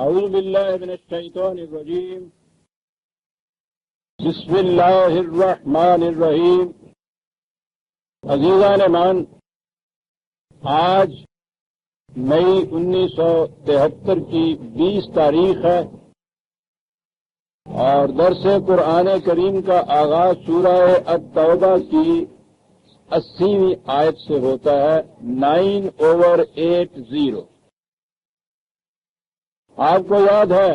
اعوذ باللہ من الشیطان الرجیم بسم اللہ الرحمن الرحیم۔ عزیزان مان، آج مئی 1973 کی 20 تاریخ ہے اور درس قرآن کریم کا آغاز سورہ التوبہ کی 80ویں آیت سے ہوتا ہے، 9/80۔ آپ کو یاد ہے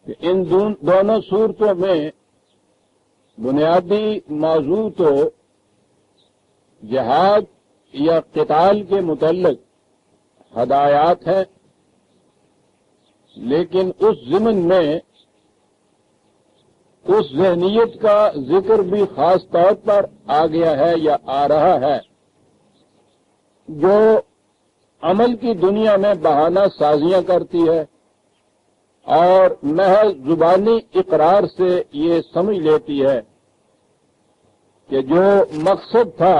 کہ ان دونوں صورتوں میں بنیادی موضوع تو جہاد یا قتال کے متعلق ہدایات ہیں، لیکن اس ضمن میں اس ذہنیت کا ذکر بھی خاص طور پر آ گیا ہے یا آ رہا ہے جو عمل کی دنیا میں بہانہ سازیاں کرتی ہے اور محض زبانی اقرار سے یہ سمجھ لیتی ہے کہ جو مقصد تھا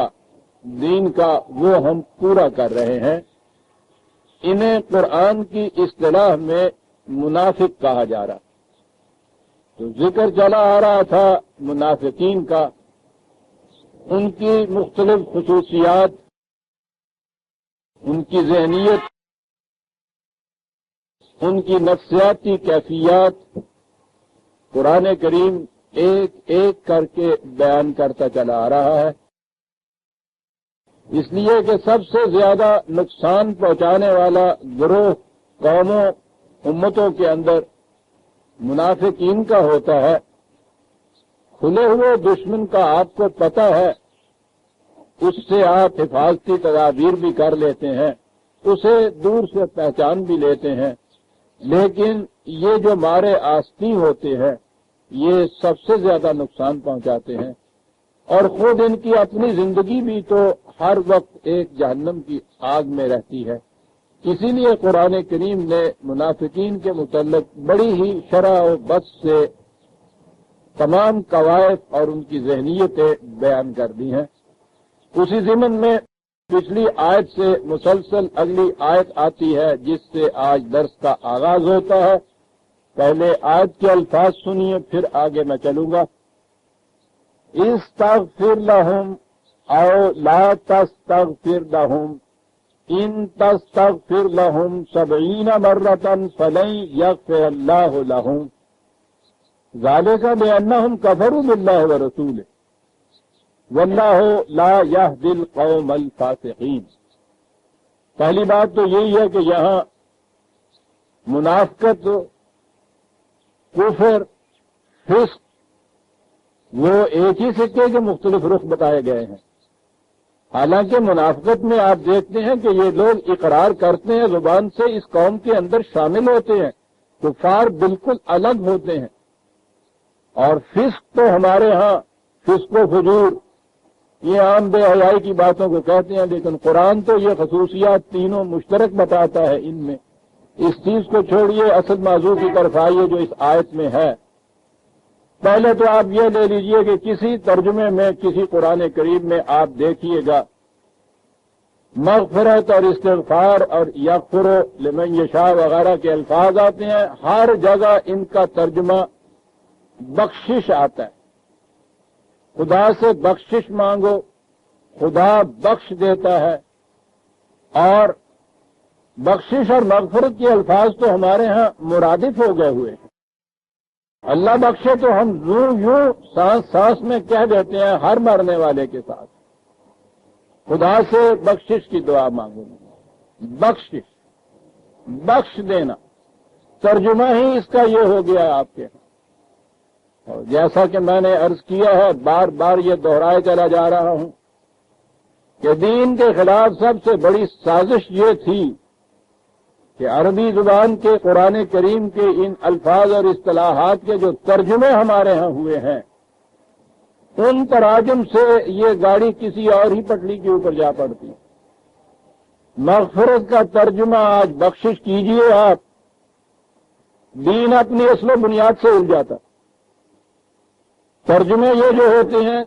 دین کا وہ ہم پورا کر رہے ہیں۔ انہیں قرآن کی اصطلاح میں منافق کہا جا رہا۔ تو ذکر چلا آ رہا تھا منافقین کا، ان کی مختلف خصوصیات، ان کی ذہنیت، ان کی نفسیاتی کیفیات قرآن کریم ایک ایک کر کے بیان کرتا چلا آ رہا ہے، اس لیے کہ سب سے زیادہ نقصان پہنچانے والا گروہ قوموں امتوں کے اندر منافقین کا ہوتا ہے۔ کھلے ہوئے دشمن کا آپ کو پتہ ہے، اس سے آپ حفاظتی تدابیر بھی کر لیتے ہیں، اسے دور سے پہچان بھی لیتے ہیں، لیکن یہ جو مارے آستی ہوتے ہیں یہ سب سے زیادہ نقصان پہنچاتے ہیں، اور خود ان کی اپنی زندگی بھی تو ہر وقت ایک جہنم کی آگ میں رہتی ہے۔ اسی لیے قرآن کریم نے منافقین کے متعلق بڑی ہی شرح و بس سے تمام قواعد اور ان کی ذہنیتیں بیان کر دی ہیں۔ اسی ضمن میں پچھلی آیت سے مسلسل اگلی آیت آتی ہے جس سے آج درس کا آغاز ہوتا ہے۔ پہلے آیت کے الفاظ سنیے، پھر آگے میں چلوں گا۔ استغفر لهم او لا تستغفر لهم ان تستغفر لهم 70 مرة فلن يغفر الله لهم ذلك بأنهم كفروا بالله ورسوله واللہ لا یہدی القوم الفاسقین۔ پہلی بات تو یہی ہے کہ یہاں منافقت، کفر، فسق وہ ایک ہی سکے کے مختلف رخ بتائے گئے ہیں۔ حالانکہ منافقت میں آپ دیکھتے ہیں کہ یہ لوگ اقرار کرتے ہیں زبان سے، اس قوم کے اندر شامل ہوتے ہیں، کفار بالکل الگ ہوتے ہیں۔ اور فسق تو ہمارے ہاں فسق و فجور یہ عام بے حیائی کی باتوں کو کہتے ہیں، لیکن قرآن تو یہ خصوصیات تینوں مشترک بتاتا ہے ان میں۔ اس چیز کو چھوڑیے، اصل موضوع کی طرف آئیے جو اس آیت میں ہے۔ پہلے تو آپ یہ لے لیجئے کہ کسی ترجمے میں، کسی قرآن کریم میں آپ دیکھیے گا مغفرت اور استغفار اور یغفر لمن یشاء وغیرہ کے الفاظ آتے ہیں، ہر جگہ ان کا ترجمہ بخشش آتا ہے۔ خدا سے بخشش مانگو، خدا بخش دیتا ہے۔ اور بخشش اور مغفرت کے الفاظ تو ہمارے ہاں مرادف ہو گئے ہوئے ہیں۔ اللہ بخشے تو ہم یوں سانس سانس میں کہہ دیتے ہیں ہر مرنے والے کے ساتھ، خدا سے بخشش کی دعا مانگو۔ بخشش، بخش دینا، ترجمہ ہی اس کا یہ ہو گیا آپ کے۔ اور جیسا کہ میں نے عرض کیا ہے، بار بار یہ دہرائے چلا جا رہا ہوں کہ دین کے خلاف سب سے بڑی سازش یہ تھی کہ عربی زبان کے قرآن کریم کے ان الفاظ اور اصطلاحات کے جو ترجمے ہمارے ہاں ہوئے ہیں، ان تراجم سے یہ گاڑی کسی اور ہی پٹری کے اوپر جا پڑتی۔ مغفرت کا ترجمہ آج بخشش کیجئے آپ، دین اپنی اصل و بنیاد سے ہل جاتا۔ ترجمے یہ جو ہوتے ہیں،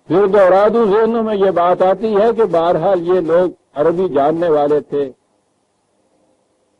پھر دوہرا دوں ذہنوں میں یہ بات آتی ہے کہ بہرحال یہ لوگ عربی جاننے والے تھے،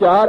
4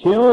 6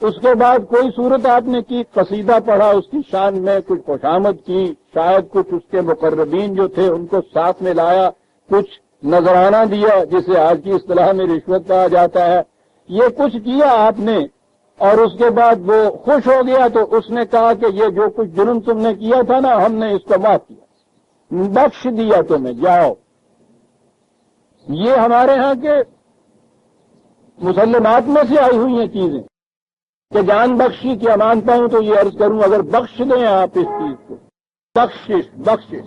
اس کے بعد کوئی صورت آپ نے کی، قصیدہ پڑھا اس کی شان میں، کچھ خوشامد کی، شاید کچھ اس کے مقربین جو تھے ان کو ساتھ میں لایا، کچھ نذرانہ دیا جسے آج کی اصطلاح میں رشوت کہا جاتا ہے، یہ کچھ کیا آپ نے، اور اس کے بعد وہ خوش ہو گیا تو اس نے کہا کہ یہ جو کچھ جرم تم نے کیا تھا نا ہم نے اس کو معاف کیا، بخش دیا تمہیں، جاؤ۔ یہ ہمارے ہاں کے مسلمات میں سے آئی ہوئی ہیں چیزیں کہ جان بخشی کیا مانتا ہوں تو یہ عرض کروں اگر بخش دیں آپ اس چیز کو، بخشش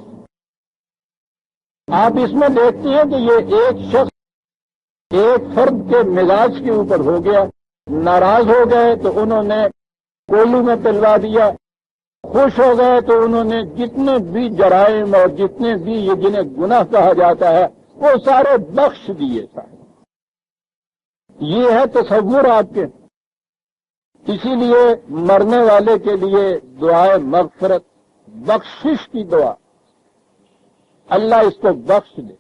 آپ اس میں دیکھتے ہیں کہ یہ ایک شخص ایک فرد کے مزاج کے اوپر ہو گیا، ناراض ہو گئے تو انہوں نے کولو میں پلوا دیا، خوش ہو گئے تو انہوں نے جتنے بھی جرائم اور جتنے بھی یہ جنہیں گناہ کہا جاتا ہے وہ سارے بخش دیے سارے۔ یہ ہے تصور آپ کے۔ اسی لیے مرنے والے کے لیے دعائے مغفرت، بخشش کی دعا، اللہ اس کو بخش دے۔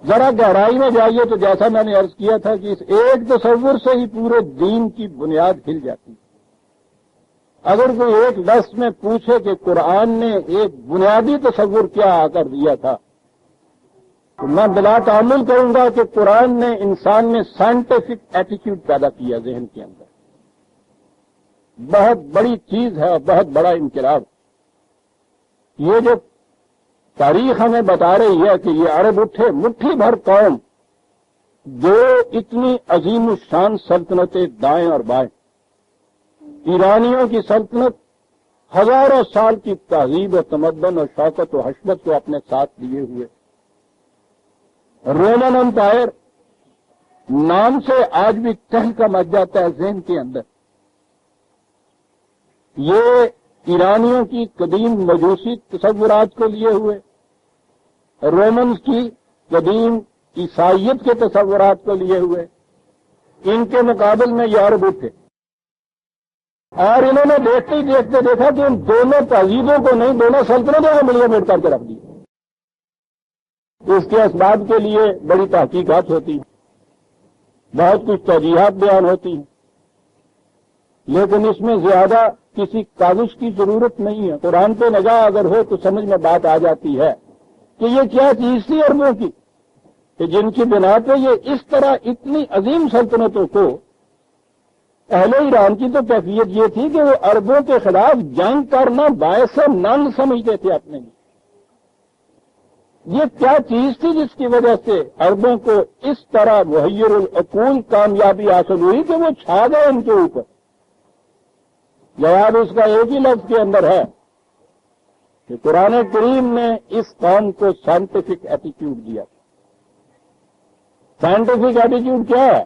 ذرا گہرائی میں جائیے تو جیسا میں نے عرض کیا تھا کہ اس ایک تصور سے ہی پورے دین کی بنیاد ہل جاتی ہے۔ اگر کوئی ایک لفظ میں پوچھے کہ قرآن نے ایک بنیادی تصور کیا آ کر دیا تھا تو میں بلا تعامل کروں گا کہ قرآن نے انسان میں سائنٹیفک ایٹیٹیوڈ پیدا کیا ذہن کے اندر۔ بہت بڑی چیز ہے اور بہت بڑا انقلاب۔ یہ جو تاریخ ہمیں بتا رہی ہے کہ یہ عرب اٹھے مٹھی بھر قوم، دو اتنی عظیم الشان سلطنتیں دائیں اور بائیں، ایرانیوں کی سلطنت ہزاروں سال کی تہذیب و تمدن اور شوکت و حشمت کو اپنے ساتھ لیے ہوئے، رومن امپائر نام سے آج بھی تہلکہ مچ جاتا ہے ذہن کے اندر، یہ ایرانیوں کی قدیم مجوسی تصورات کو لیے ہوئے، رومنز کی قدیم عیسائیت کے تصورات کو لیے ہوئے، ان کے مقابل میں یہ عرب اٹھے اور انہوں نے دیکھتے ہی دیکھتے دیکھا کہ ان دونوں تہذیبوں کو نہیں، دونوں سلطنتوں کو ملیا میٹ کر کے رکھ دیا۔ اس کے اسباب کے لیے بڑی تحقیقات ہوتی ہیں، بہت کچھ توجیحات بیان ہوتی ہیں، لیکن اس میں زیادہ کسی کاغذ کی ضرورت نہیں ہے۔ قرآن پہ نگاہ اگر ہو تو سمجھ میں بات آ جاتی ہے کہ یہ کیا چیز تھی عربوں کی کہ جن کی بنا پہ یہ اس طرح اتنی عظیم سلطنتوں کو، اہل ایران کی تو کیفیت یہ تھی کہ وہ عربوں کے خلاف جنگ کرنا باعث ننگ سمجھتے تھے اپنے لیے۔ یہ کیا چیز تھی جس کی وجہ سے عربوں کو اس طرح محیر العقول کامیابی حاصل ہوئی کہ وہ چھا گئے ان کے اوپر؟ جواب اس کا ایک ہی لفظ کے اندر ہے کہ قرآن کریم نے اس قوم کو سائنٹیفک ایٹیٹیوڈ دیا۔ سائنٹیفک ایٹیٹیوڈ کیا ہے؟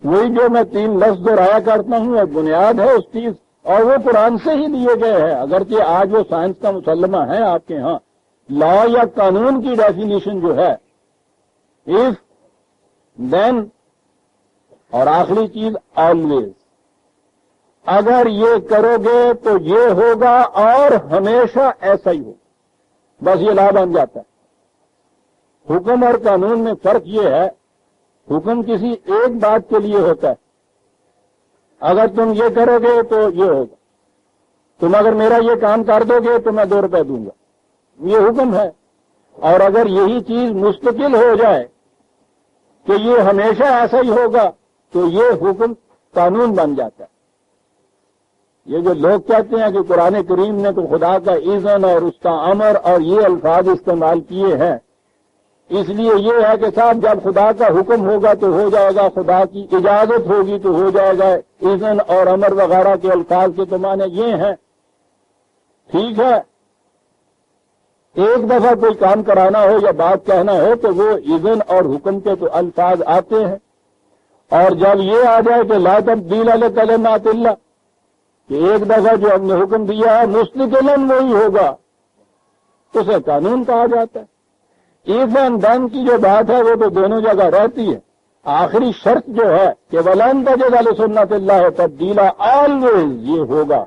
وہی جو میں 3 لفظ دہرایا کرتا ہوں اور بنیاد ہے اس چیز، اور وہ قرآن سے ہی لیے گئے ہیں، اگرچہ آج وہ سائنس کا مسلمہ ہے آپ کے ہاں۔ لا یا قانون کی ڈیفینیشن جو ہے if then اور آخری چیز آلویز، اگر یہ کرو گے تو یہ ہوگا اور ہمیشہ ایسا ہی ہو، بس یہ لا بن جاتا ہے۔ حکم اور قانون میں فرق یہ ہے، حکم کسی ایک بات کے لیے ہوتا ہے، اگر تم یہ کرو گے تو یہ ہوگا، تم اگر میرا یہ کام کر دو گے تو میں 2 روپے دوں گا، یہ حکم ہے۔ اور اگر یہی چیز مستقل ہو جائے کہ یہ ہمیشہ ایسا ہی ہوگا تو یہ حکم قانون بن جاتا ہے۔ یہ جو لوگ کہتے ہیں کہ قرآن کریم نے تو خدا کا اذن اور اس کا امر اور یہ الفاظ استعمال کیے ہیں، اس لیے یہ ہے کہ صاحب جب خدا کا حکم ہوگا تو ہو جائے گا، خدا کی اجازت ہوگی تو ہو جائے گا، اذن اور امر وغیرہ کے الفاظ کے تو معنی یہ ہیں۔ ٹھیک ہے، ایک دفعہ کوئی کام کرانا ہو یا بات کہنا ہو تو وہ اذن اور حکم کے تو الفاظ آتے ہیں، اور جب یہ آ جائے کہ لا تبدیل لکلمات اللہ، کہ ایک دفعہ جو ہم نے حکم دیا ہے مستقلاً وہی ہوگا، اسے قانون کہا جاتا ہے۔ ایفن دن کی جو بات ہے وہ تو دونوں جگہ رہتی ہے، آخری شرط جو ہے کہ وَلَن تَجِدَ لِسُنَّتِ اللَّهِ تَبْدِيلًا، آلویز یہ ہوگا،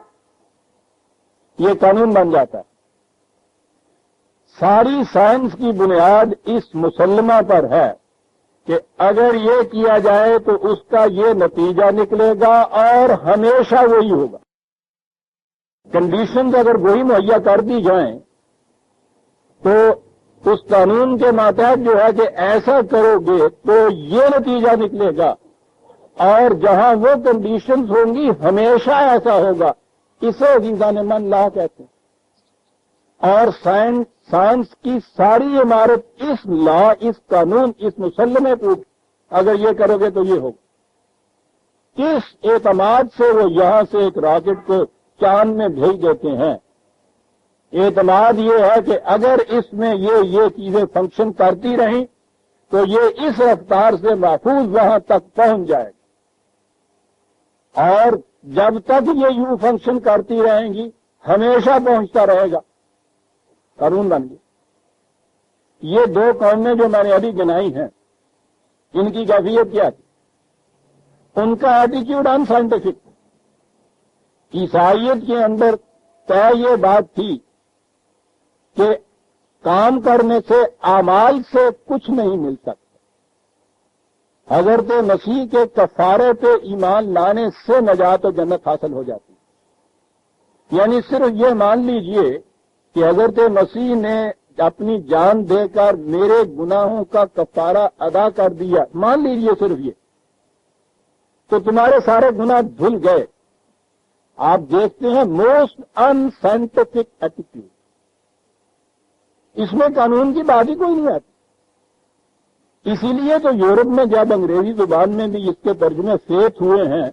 یہ قانون بن جاتا ہے۔ ساری سائنس کی بنیاد اس مسلمہ پر ہے کہ اگر یہ کیا جائے تو اس کا یہ نتیجہ نکلے گا اور ہمیشہ وہی ہوگا. کنڈیشنز اگر وہی مہیا کر دی جائیں تو اس قانون کے ماتحت جو ہے کہ ایسا کرو گے تو یہ نتیجہ نکلے گا، اور جہاں وہ کنڈیشنز ہوں گی ہمیشہ ایسا ہوگا. اسے عزیزان من لا کہتے ہیں. اور سائنس کی ساری عمارت اس لا، اس قانون، اس مسلمے پر اگر یہ کرو گے تو یہ ہوگا. کس اعتماد سے وہ یہاں سے ایک راکٹ کو چاند میں بھیج دیتے ہیں؟ اعتماد یہ ہے کہ اگر اس میں یہ چیزیں فنکشن کرتی رہیں تو یہ اس رفتار سے محفوظ وہاں تک پہنچ جائے گا، اور جب تک یہ یوں فنکشن کرتی رہیں گی ہمیشہ پہنچتا رہے گا. قانون بن گیا. یہ دو قومیں جو میں نے ابھی گنائی ہیں، ان کی کیفیت کیا تھی؟ ان کا ایٹیچیوڈ ان سائنٹیفک. عیسائیت کے اندر طے یہ بات تھی کہ کام کرنے سے، اعمال سے کچھ نہیں مل سکتا. حضرت مسیح کے کفارے پہ ایمان لانے سے نجات و جنت حاصل ہو جاتی. یعنی صرف یہ مان لیجئے کہ حضرت مسیح نے اپنی جان دے کر میرے گناہوں کا کفارہ ادا کر دیا، مان لیجئے صرف یہ، تو تمہارے سارے گناہ دھل گئے. آپ دیکھتے ہیں موسٹ ان سائنٹیفک ایٹیٹیوڈ. اس میں قانون کی بات ہی کوئی نہیں آتی. اسی لیے تو یورپ میں جب انگریزی زبان میں بھی اس کے ترجمے فیتھ ہوئے ہیں،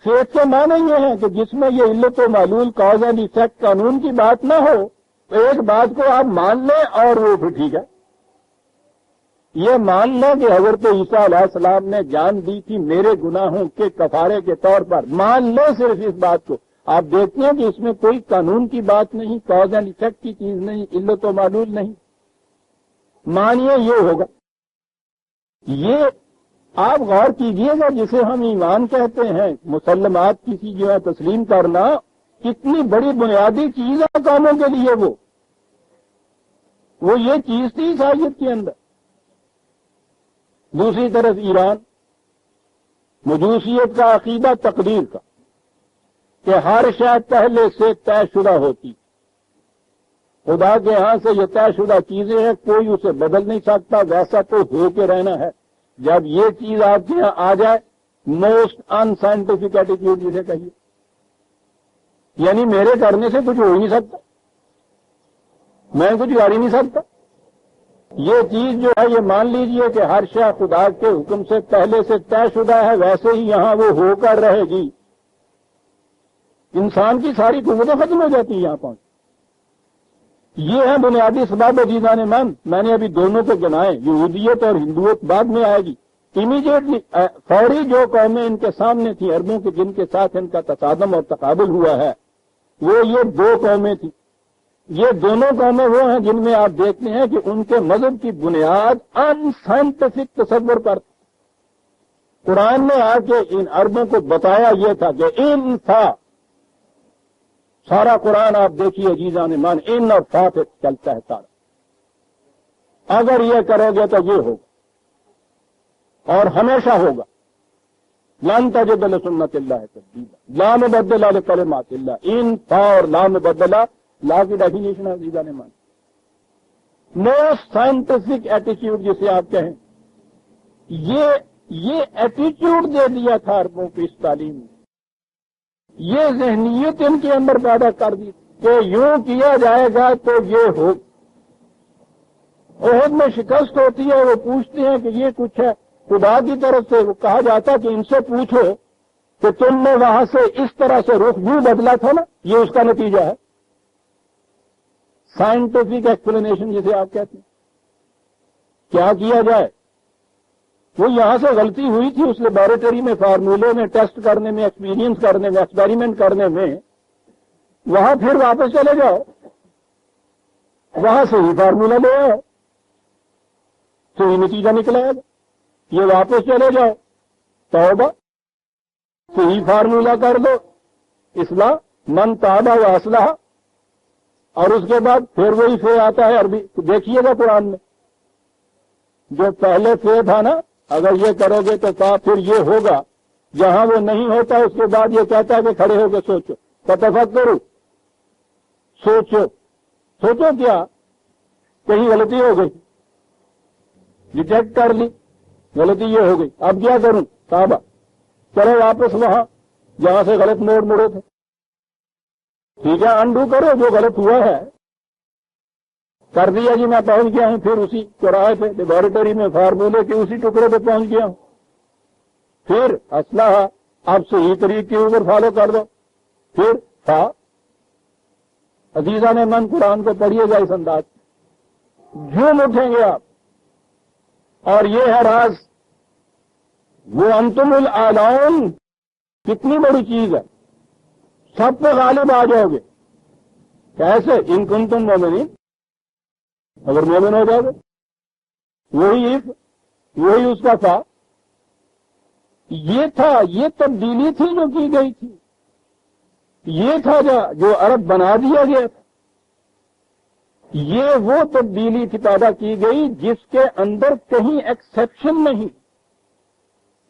فیتھ کے معنی یہ ہے کہ جس میں یہ علت و معلول، کاز اینڈ ایفیکٹ، قانون کی بات نہ ہو، تو ایک بات کو آپ مان لیں اور وہ پھر ٹھیک ہے. یہ مان لیں کہ حضرت عیسیٰ علیہ السلام نے جان دی تھی میرے گناہوں کے کفارے کے طور پر، مان لیں صرف اس بات کو. آپ دیکھتے ہیں کہ اس میں کوئی قانون کی بات نہیں، کاز اینڈ ایفیکٹ کی چیز نہیں، علت و معلول نہیں. مانیے یہ ہوگا. یہ آپ غور کیجئے گا، جسے ہم ایمان کہتے ہیں، مسلمات کسی جو ہے تسلیم کرنا، کتنی بڑی بنیادی چیز ہے کاموں کے لیے. وہ یہ چیز تھی عیسائیت کے اندر. دوسری طرف ایران، مجوسیت کا عقیدہ تقدیر کا، کہ ہر شے پہلے سے طے شدہ ہوتی. خدا کے ہاں سے یہ طے شدہ چیزیں ہیں، کوئی اسے بدل نہیں سکتا، ویسا تو ہو کے رہنا ہے. جب یہ چیز آپ کے یہاں آ جائے، موسٹ ان سائنٹیفک ایٹیٹیوڈ جسے کہیے، یعنی میرے کرنے سے کچھ ہو ہی نہیں سکتا، میں کچھ کر ہی نہیں سکتا. یہ چیز جو ہے یہ مان لیجئے کہ ہر شے خدا کے حکم سے پہلے سے طے شدہ ہے، ویسے ہی یہاں وہ ہو کر رہے گی. انسان کی ساری قوتیں ختم ہو جاتی ہیں یہاں پہنچ. یہ ہے بنیادی اسباب عزیزان من. میں نے ابھی دونوں کو گنائے، یہودیت اور ہندوت بعد میں آئے گی. امیڈیٹلی فوری جو قومیں ان کے سامنے تھیں، عربوں کے جن کے ساتھ ان کا تصادم اور تقابل ہوا ہے، وہ یہ دو قومیں تھیں. یہ دونوں قومیں وہ ہیں جن میں آپ دیکھتے ہیں کہ ان کے مذہب کی بنیاد ان سائنٹیفک تصور پر. قرآن نے آ کے ان عربوں کو بتایا یہ تھا کہ ان تھا. سارا قرآن آپ دیکھیے عزیزان مان، ان اور فا پہ چلتا ہے سارا. اگر یہ کرو گے تو یہ ہوگا اور ہمیشہ ہوگا. لن تجد لسنت اللہ تبدیلا لا مبدل لکلمات اللہ. ان تھا اور لا مبدل، لا کی ڈیفینیشن ہے عزیزان مان. موسٹ سائنٹیفک ایٹیٹیوڈ جسے آپ کہیں، یہ ایٹیٹیوڈ دے دیا تھا عربوں کو اس تعلیم میں. یہ ذہنیت ان کے اندر پیدا کر دی کہ یوں کیا جائے گا تو یہ ہو. عہد میں شکست ہوتی ہے، وہ پوچھتے ہیں کہ یہ کچھ ہے خدا کی طرف سے. وہ کہا جاتا کہ ان سے پوچھو کہ تم نے وہاں سے اس طرح سے رخ یوں بدلا تھا نا، یہ اس کا نتیجہ ہے. سائنٹیفک ایکسپلینیشن جسے آپ کہتے ہیں. کیا کیا جائے؟ وہ یہاں سے غلطی ہوئی تھی اس لیبارٹری میں، فارمولے میں، ٹیسٹ کرنے میں، ایکسپیرینس کرنے میں، ایکسپیریمنٹ کرنے میں. وہاں پھر واپس چلے جاؤ، وہاں سے ہی فارمولہ لے آؤ تو یہ نتیجہ نکلا ہے. یہ واپس چلے جاؤ، توبہ، صحیح فارمولہ کر دو، اصلاح، من تاب و اصلح، اور اس کے بعد پھر وہی فے آتا ہے عربی. دیکھیے گا قرآن میں جو پہلے فے تھا نا، اگر یہ کرو گے تو پھر یہ ہوگا. جہاں وہ نہیں ہوتا اس کے بعد یہ کہتا ہے کہ کھڑے ہو کے سوچو. فتفکروا، سوچو کیا کہیں غلطی ہو گئی، ڈیٹیکٹ کر لی غلطی یہ ہو گئی، اب کیا کروں؟ صحابہ چلو واپس وہاں جہاں سے غلط موڑ مڑے تھے. ٹھیک ہے، انڈو کرو جو غلط ہوا ہے. کر دیا جی، میں پہنچ گیا ہوں پھر اسی چوراہے پہ لیبارٹری میں فارمولے کے اسی ٹکڑے پہ پہنچ گیا ہوں. پھر اسلحہ اب صحیح طریقے کے اوپر فالو کر دو. پھر عزیزان من قرآن کو پڑھیے گا اس انداز جھوم اٹھیں گے آپ. اور یہ ہے راز، وہ انتم الاعلون کتنی بڑی چیز ہے، سب پہ غالب آ جاؤ گے. کیسے؟ ان کنتم مومنین، اگر مومن ہو جاؤ گے. وہی اس کا تھا. یہ تھا، یہ تبدیلی تھی جو کی گئی تھی. یہ تھا جو عرب بنا دیا گیا تھا. یہ وہ تبدیلی تھی پیدا کی گئی جس کے اندر کہیں ایکسیپشن نہیں،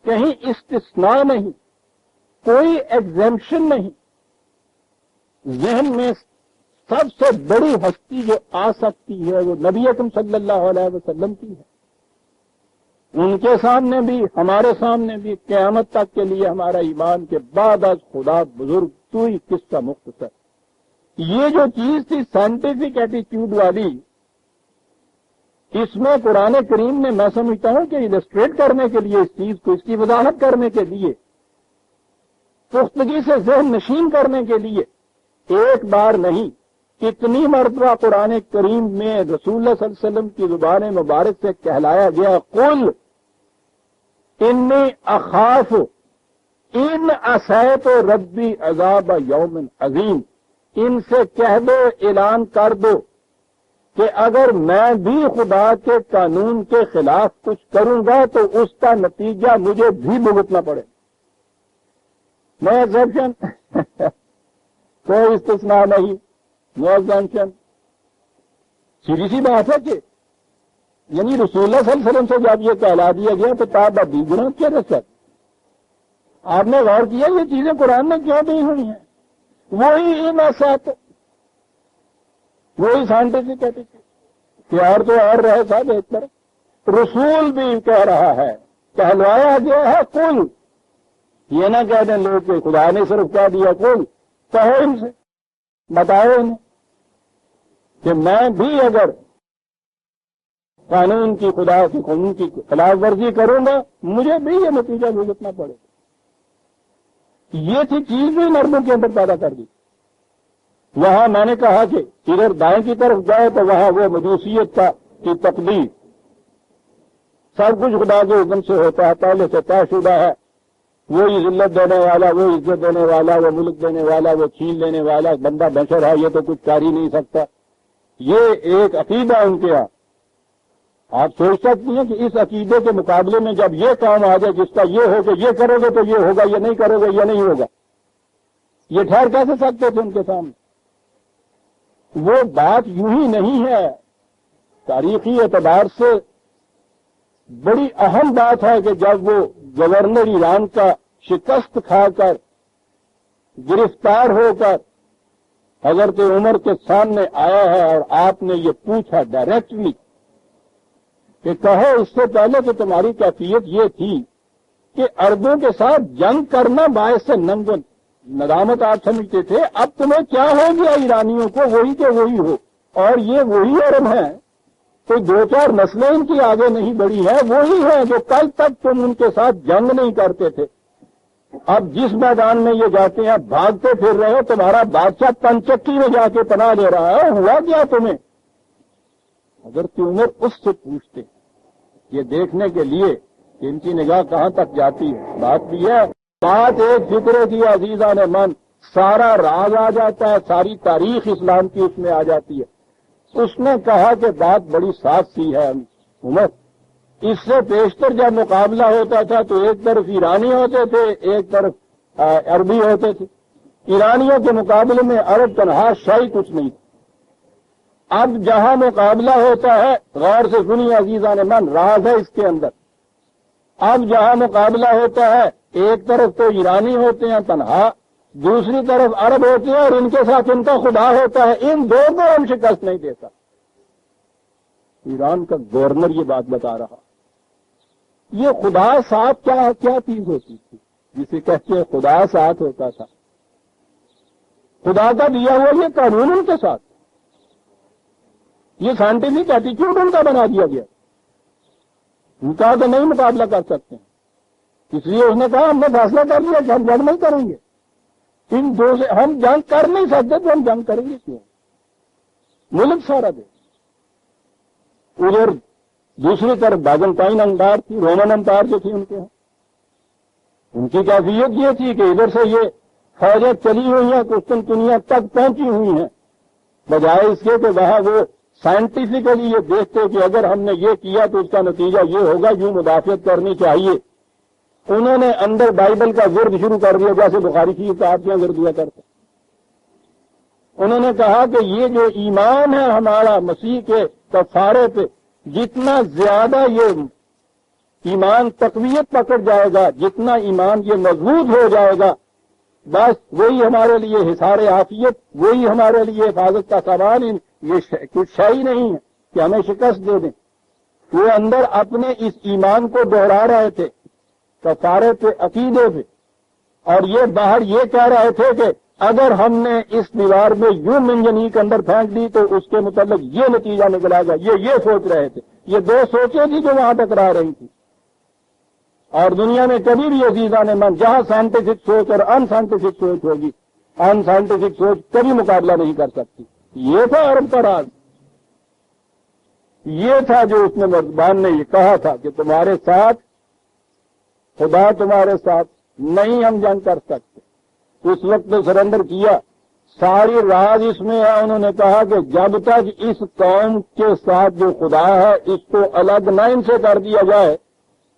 کہیں استثناء نہیں، کوئی ایگزیمپشن نہیں. ذہن میں سب سے بڑی ہستی جو آ سکتی ہے وہ نبی اکرم صلی اللہ علیہ وسلم کی ہے. ان کے سامنے بھی، ہمارے سامنے بھی، قیامت تک کے لیے ہمارا ایمان کے بعد از خدا بزرگ تو ہی قصہ مختصر. یہ جو چیز تھی سائنٹیفک ایٹیٹیوڈ والی، اس میں قرآن کریم نے، میں سمجھتا ہوں کہ السٹریٹ کرنے کے لیے اس چیز کو، اس کی وضاحت کرنے کے لیے، پختگی سے ذہن نشین کرنے کے لیے ایک بار نہیں کتنی مرتبہ قرآن کریم میں رسول اللہ صلی اللہ علیہ وسلم کی زبان مبارک سے کہلایا گیا، قل انی اخاف ان عصیت ربی عذاب یوم عظیم. ان سے کہہ دو، اعلان کر دو کہ اگر میں بھی خدا کے قانون کے خلاف کچھ کروں گا تو اس کا نتیجہ مجھے بھی بھگتنا پڑے. نو ایگزیپشن، کوئی استثناء نہیں، نو ایگزیمپشن. سیدھی سی بات ہے کہ یعنی رسول اللہ صلی اللہ علیہ وسلم سے جب یہ کہلا دیا گیا تو تاب گناہ کیا رسک. آپ نے غور کیا یہ چیزیں قرآن میں کیوں نہیں ہوئی ہیں؟ وہی ان ایسات، وہی سائنٹیفک ایٹیٹیوڈ کہ اور تو اور رہے صاحب ایک طرف. رسول بھی کہہ رہا ہے، کہلوایا گیا ہے کل. یہ نہ کہہ دیں لوگ کہ خدا نے صرف کہہ دیا کل. کہو ان سے، بتاؤ انہیں کہ میں بھی اگر قانون کی، خدا کے قانون کی خلاف ورزی کروں گا مجھے بھی یہ نتیجہ بھگتنا پڑے گا. یہ تھی چیز بھی نرموں کے اندر پیدا کر دی. وہاں میں نے کہا کہ ادھر دائیں کی طرف جائے تو وہاں وہ مجوسیت کی تقدیر، سب کچھ خدا کے حکم سے ہوتا ہے، پہلے سے طے شدہ ہے. وہی ذلت دینے والا، وہ عزت دینے والا، وہ ملک دینے والا، وہ چھین لینے والا بندہ بشر ہے، یہ تو کچھ کر ہی نہیں سکتا. یہ ایک عقیدہ ان کے یہاں. آپ سوچ سکتی ہیں کہ اس عقیدے کے مقابلے میں جب یہ کام آ جائے جس کا یہ ہو کہ یہ کرو گے تو یہ ہوگا، یہ نہیں کرو گے یہ نہیں ہوگا، یہ ٹھہر کیسے سکتے تھے ان کے سامنے؟ وہ بات یوں ہی نہیں ہے. تاریخی اعتبار سے بڑی اہم بات ہے کہ جب وہ گورنر ایران کا شکست کھا کر گرفتار ہو کر حضرت عمر کے سامنے آیا ہے اور آپ نے یہ پوچھا ڈائریکٹلی کہ کہو اس سے پہلے کہ تمہاری کیفیت یہ تھی کہ عربوں کے ساتھ جنگ کرنا باعث ندامت آپ سمجھتے تھے، اب تمہیں کیا ہو گیا ایرانیوں کو؟ وہی کہ وہی ہو، اور یہ وہی عرب ہیں، کوئی دو چار نسلیں ان کی آگے نہیں بڑھی ہیں، وہی ہیں جو کل تک تم ان کے ساتھ جنگ نہیں کرتے تھے. اب جس میدان میں یہ جاتے ہیں بھاگتے پھر رہے ہو، تمہارا بادشاہ پنچکی میں جا کے پناہ لے رہا ہے، ہوا کیا تمہیں؟ حضرت عمر اس سے پوچھتے یہ دیکھنے کے لیے کہ ان کی نگاہ کہاں تک جاتی ہے. بات بھی ہے، بات ایک فکرے کی عزیزان من، سارا راز آ جاتا ہے، ساری تاریخ اسلام کی اس میں آ جاتی ہے. اس نے کہا کہ بات بڑی صاف سی ہے عمر، اس سے بیشتر جب مقابلہ ہوتا تھا تو ایک طرف ایرانی ہوتے تھے، ایک طرف عربی ہوتے تھے. ایرانیوں کے مقابلے میں عرب تنہا شاہی کچھ نہیں تھا. اب جہاں مقابلہ ہوتا ہے، غور سے سنیے عزیزان من، راز ہے اس کے اندر. اب جہاں مقابلہ ہوتا ہے ایک طرف تو ایرانی ہوتے ہیں تنہا، دوسری طرف عرب ہوتے ہیں اور ان کے ساتھ ان کا خدا ہوتا ہے، ان دو کو ہم شکست نہیں دیتا۔ ایران کا گورنر یہ بات بتا رہا۔ یہ خدا ساتھ کیا چیز ہوتی تھی جسے کہتے ہیں خدا ساتھ ہوتا تھا؟ خدا کا دیا ہوا یہ قانون ان کے ساتھ، یہ سائنٹیفک ایٹیچیوڈ ان کا بنا دیا گیا، ان کا تو نہیں مقابلہ کر سکتے ہیں۔ اس لیے اس نے کہا ہم نے فیصلہ کر لیا کہ ہم جنگ نہیں کریں گے، ان دو سے ہم جنگ کر نہیں سکتے تو ہم جنگ کریں گے کیوں؟ ملک سارا دے۔ ادھر دوسری طرف بیزنٹائن امپائر تھی، رومن امپائر جو تھی ان کے، ان کی کیفیت یہ تھی کہ ادھر سے یہ فوجیں چلی ہوئی ہیں قسطنطنیہ تک پہنچی ہوئی ہیں، بجائے اس کے کہ وہاں وہ سائنٹیفکلی یہ دیکھتے کہ اگر ہم نے یہ کیا تو اس کا نتیجہ یہ ہوگا، یوں مدافعت کرنی چاہیے۔ انہوں نے اندر بائبل کا ورد شروع کر دیا، جیسے بخاری کی کتاب کے ورد ہوا کرتے۔ انہوں نے کہا کہ یہ جو ایمان ہے ہمارا مسیح کے کفارے پہ، جتنا زیادہ یہ ایمان تقویت پکڑ جائے گا، جتنا ایمان یہ مضبوط ہو جائے گا، بس وہی ہمارے لیے حصار عافیت، وہی ہمارے لیے حفاظت کا سامان، یہ کچھ شے ہی نہیں ہے کہ ہمیں شکست دے دیں۔ وہ اندر اپنے اس ایمان کو دوہرا رہے تھے کفارے پہ، عقیدے پہ، اور یہ باہر یہ کہہ رہے تھے کہ اگر ہم نے اس دیوار میں یوں منجنیق اندر پھینک دی تو اس کے متعلق یہ نتیجہ نکلا گا، یہ سوچ رہے تھے۔ یہ دو سوچیں تھی جو وہاں ٹکرا رہی تھی، اور دنیا میں کبھی بھی عزیزان من جہاں سائنٹیفک سوچ اور ان سائنٹیفک سوچ ہوگی، ان سائنٹیفک سوچ کبھی مقابلہ نہیں کر سکتی۔ یہ تھا عرب کا راز، یہ تھا جو اس نے مرزبان نے یہ کہا تھا کہ تمہارے ساتھ خدا، تمہارے ساتھ نہیں ہم جنگ کر سکتے۔ اس وقت سرنڈر کیا، ساری راز اس میں ہے۔ انہوں نے کہا کہ جب تک اس قوم کے ساتھ جو خدا ہے اس کو الگ نہ ان سے کر دیا جائے،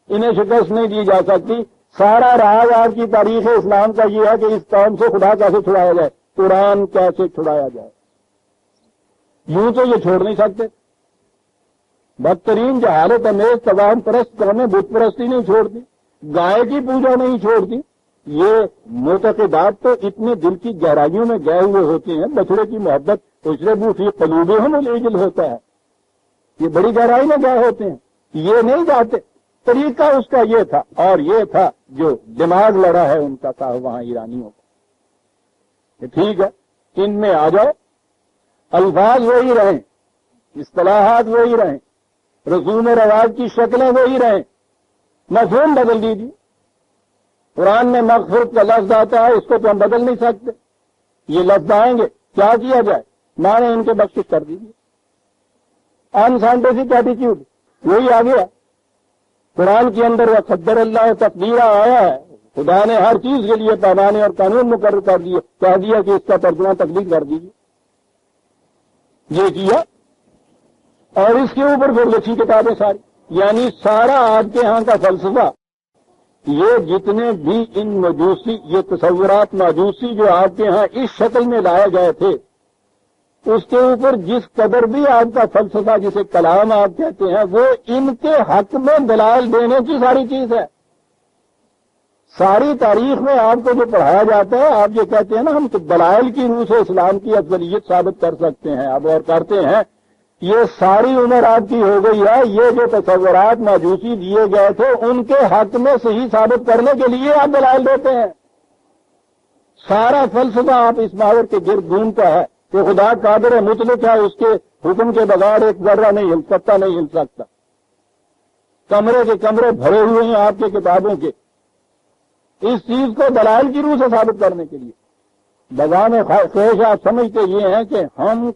انہیں شکست نہیں دی جا سکتی۔ سارا راز آج کی تاریخ اسلام کا یہ ہے کہ اس قوم سے خدا کیسے چھڑایا جائے، قرآن کیسے چھڑایا جائے۔ یوں تو یہ چھوڑ نہیں سکتے۔ بدترین جہالت امیز تمام پرست قومیں بت پرستی نہیں چھوڑتی، گائے کی پوجا نہیں چھوڑتی۔ یہ معتقدات تو اتنے دل کی گہرائیوں میں گئے ہوئے ہوتے ہیں، بچڑے کی محبت اشربوا فی قلوبہم العجل ہوتا ہے، یہ بڑی گہرائی میں گئے ہوتے ہیں، یہ نہیں جاتے۔ طریقہ اس کا یہ تھا، اور یہ تھا جو دماغ لڑا ہے ان کا تھا وہاں ایرانیوں کا کہ ٹھیک ہے ان میں آ جاؤ، الفاظ وہی رہیں، اصطلاحات وہی رہیں، رسوم و رواج کی شکلیں وہی رہیں، مفہوم بدل دیجیے۔ قرآن میں مغفرت کا لفظ آتا ہے، اس کو تو ہم بدل نہیں سکتے، یہ لفظ آئیں گے، کیا کیا جائے؟ مانے ان کے بخشش کر دیجیے۔ ان سائنٹیفک ایٹیچیوڈ وہی آ گیا۔ قرآن کے اندر وہ قدر اللہ تقدیرہ آیا ہے، خدا نے ہر چیز کے لیے پیمانے اور قانون مقرر کر دیے، کہہ دیا کہ اس کا ترجمہ تقدیر کر دیجیے، یہ کیا۔ اور اس کے اوپر پھر لکھی کتابیں ساری، یعنی سارا آپ کے ہاں کا فلسفہ، یہ جتنے بھی ان مجوسی یہ تصورات مجوسی جو آپ کے ہاں اس شکل میں لائے گئے تھے، اس کے اوپر جس قدر بھی آپ کا فلسفہ جسے کلام آپ کہتے ہیں، وہ ان کے حق میں دلائل دینے کی ساری چیز ہے۔ ساری تاریخ میں آپ کو جو پڑھایا جاتا ہے، آپ یہ کہتے ہیں نا ہم تو دلائل کی روح سے اسلام کی افضلیت ثابت کر سکتے ہیں اب اور کرتے ہیں، یہ ساری عمر آپ کی ہو گئی ہے۔ یہ جو تصورات مجوسی دیے گئے تھے ان کے حق میں صحیح ثابت کرنے کے لیے آپ دلائل دیتے ہیں۔ سارا فلسفہ آپ اس محور کے گرد گھومتا ہے کہ خدا قادر مطلق ہے، اس کے حکم کے بغیر ایک ذرہ نہیں ہل سکتا، نہیں ہل سکتا۔ کمرے کے کمرے بھرے ہوئے ہیں آپ کی کتابوں کے اس چیز کو دلائل کی روح سے ثابت کرنے کے لیے۔ بغام خواہش آپ سمجھتے یہ ہیں کہ ہم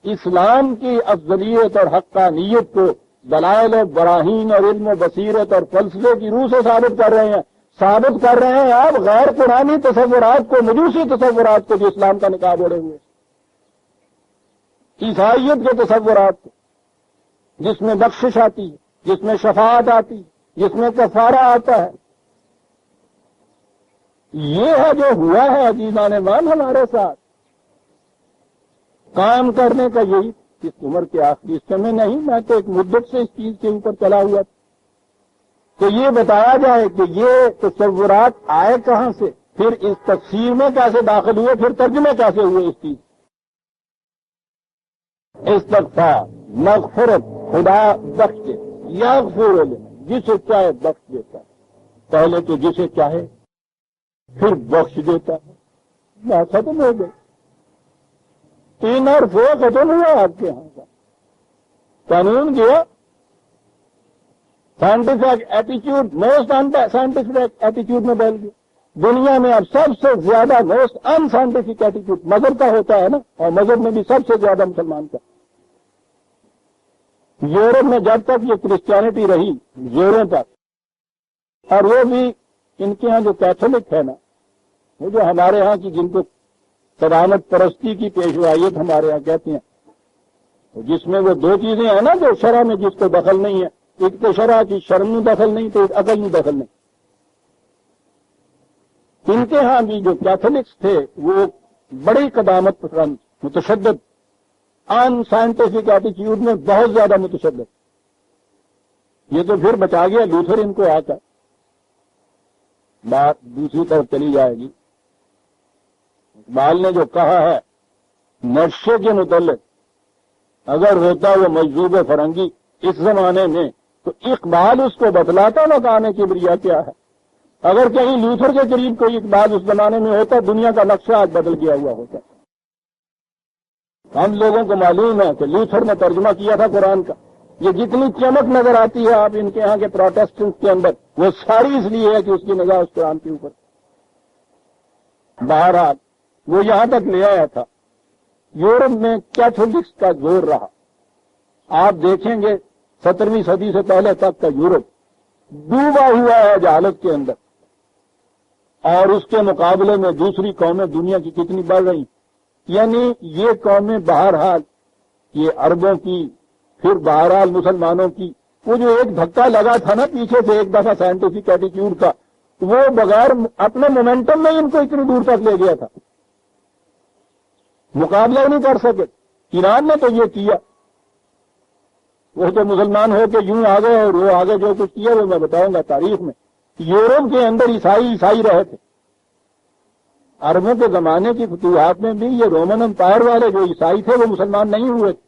اسلام کی افضلیت اور حقانیت کو دلائل و براہین اور علم و بصیرت اور فلسفے کی روح سے ثابت کر رہے ہیں۔ ثابت کر رہے ہیں آپ غیر قرآنی تصورات کو، مجوسی تصورات کو جو اسلام کا نقاب اوڑے ہوئے، عیسائیت کے تصورات کو جس میں بخشش آتی ہے، جس میں شفاعت آتی ہے، جس میں کفارہ آتا ہے۔ یہ ہے جو ہوا ہے عزیزان مان ہمارے ساتھ۔ کام کرنے کا یہی اس عمر کے آخری حصے میں نہیں، میں تو ایک مدت سے اس چیز کے اوپر چلا ہوا تھا۔ تو یہ بتایا جائے کہ یہ تصورات آئے کہاں سے، پھر اس تفسیر میں کیسے داخل ہوئے، پھر ترجمے کیسے ہوئے اس چیز۔ استغفار، مغفرت، خدا بخش دے، یغفر لمن، جسے چاہے بخش دیتا ہے، پہلے تو جسے چاہے پھر بخش دیتا ہے، بات ختم ہو گئی۔ 3 اور 4 ختم ہوا آپ کے یہاں کا قانون گیا۔ سائنٹیفک ایٹیچیوڈ موسٹ سائنٹیفک ایٹیچیوڈ میں بدل گیا۔ دنیا میں اب سب سے زیادہ موسٹ ان سائنٹیفک ایٹیچیوڈ مذہب کا ہوتا ہے نا، اور مذہب میں بھی سب سے زیادہ مسلمان کا۔ یورپ میں جب تک یہ کرسچینٹی رہی زوروں تک، اور وہ بھی ان کے ہاں جو کیتھولک ہے نا، وہ جو ہمارے ہاں کی جن کو قدامت پرستی کی پیشوائیت ہمارے ہاں کہتے ہیں، جس میں وہ 2 چیزیں ہیں نا جو شرع میں جس کو دخل نہیں ہے، ایک تو شرع کی شرم میں دخل نہیں، تو ایک عقل میں دخل نہیں۔ ان کے ہاں بھی جو کیتھولکس تھے وہ بڑی قدامت پسند، متشدد، ان سائنٹیفک ایٹیچیوڈ میں بہت زیادہ متشدد۔ یہ تو پھر بچا گیا لوتھر ان کو آ کر، بات دوسری طرف چلی جائے گی۔ اقبال نے جو کہا ہے نشے کے متعلق، اگر ہوتا وہ مجذوب فرنگی اس زمانے میں، تو اقبال اس کو بتلاتا مقام کبریا کیا ہے۔ اگر کہیں لوتھر کے قریب کوئی اقبال اس زمانے میں ہوتا، دنیا کا نقشہ آج بدل گیا ہوا ہوتا۔ ہم لوگوں کو معلوم ہے کہ لوتھر نے ترجمہ کیا تھا قرآن کا۔ یہ جتنی چمک نظر آتی ہے آپ ان کے ہاں کے پروٹیسٹنٹ کے اندر، وہ ساری اس لیے ہے کہ اس کی نگاہ اس قرآن کے اوپر۔ بہرحال وہ یہاں تک لے آیا تھا۔ یورپ میں کیتھولکس کا زور رہا۔ آپ دیکھیں گے 17ویں صدی سے پہلے تک کا یورپ ڈوبا ہوا ہے جہالت کے اندر، اور اس کے مقابلے میں دوسری قومیں دنیا کی کتنی بڑھ رہی، یعنی یہ قومیں بہرحال یہ عربوں کی، پھر بہرحال مسلمانوں کی، وہ جو ایک دھکا لگا تھا نا پیچھے سے ایک دفعہ سائنٹیفک ایٹیچیوڈ کا، وہ بغیر اپنے مومنٹم میں ان کو اتنی دور تک لے گیا تھا، مقابلہ ہی نہیں کر سکے۔ ایران نے تو یہ کیا، وہ تو مسلمان ہو کے یوں آگے، اور وہ آگے جو کچھ کیا وہ میں بتاؤں گا تاریخ میں۔ یورپ کے اندر عیسائی رہے تھے۔ عربوں کے زمانے کی فتوحات میں بھی یہ رومن امپائر والے جو عیسائی تھے وہ مسلمان نہیں ہوئے تھے،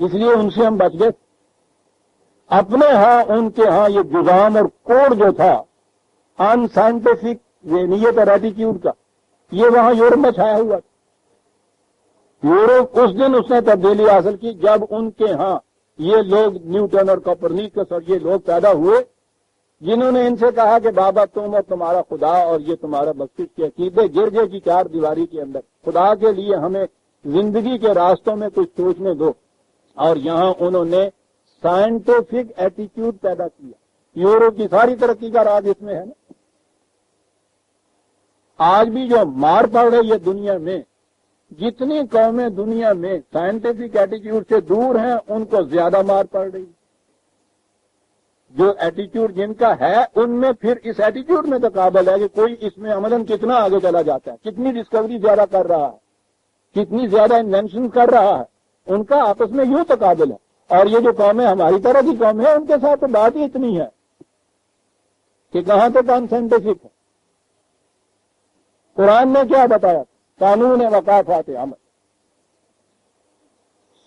اس لیے ان سے ہم بچ گئے۔ اپنے ہاں ان کے ہاں یہ جزام اور کوڈ جو تھا ان سائنٹیفک ذہنیت اور ایٹیچیوڈ کا، یہ وہاں یورپ میں چھایا ہوا تھا۔ یورپ اس دن اس نے تبدیلی حاصل کی جب ان کے ہاں یہ لوگ نیوٹن اور کوپرنیکس اور یہ لوگ پیدا ہوئے، جنہوں نے ان سے کہا کہ بابا تم اور تمہارا خدا اور یہ تمہارا بخشش کے عقیدے گر گئے کی 4 دیواری کے اندر، خدا کے لیے ہمیں زندگی کے راستوں میں کچھ سوچنے دو۔ اور یہاں انہوں نے سائنٹیفک ایٹیچیوڈ پیدا کیا۔ یورپ کی ساری ترقی کا راز اس میں ہے نا۔ آج بھی جو مار پڑ رہی ہے دنیا میں، جتنی قومیں دنیا میں سائنٹیفک ایٹیچیوڈ سے دور ہیں ان کو زیادہ مار پڑ رہی ہے۔ جو ایٹیچیوڈ جن کا ہے ان میں پھر اس ایٹیچیوڈ میں تقابل ہے کہ کوئی اس میں عملاً کتنا آگے چلا جاتا ہے، کتنی ڈسکوری زیادہ کر رہا ہے، کتنی زیادہ انوینشن کر رہا ہے، ان کا آپس میں یوں تقابل ہے۔ اور یہ جو قومیں ہماری طرح کی قومیں ہیں ان کے ساتھ تو بات ہی اتنی ہے کہ کہاں تک ان سائنٹیفک ہے۔ قرآن نے کیا بتایا؟ قانون وقافات عمل،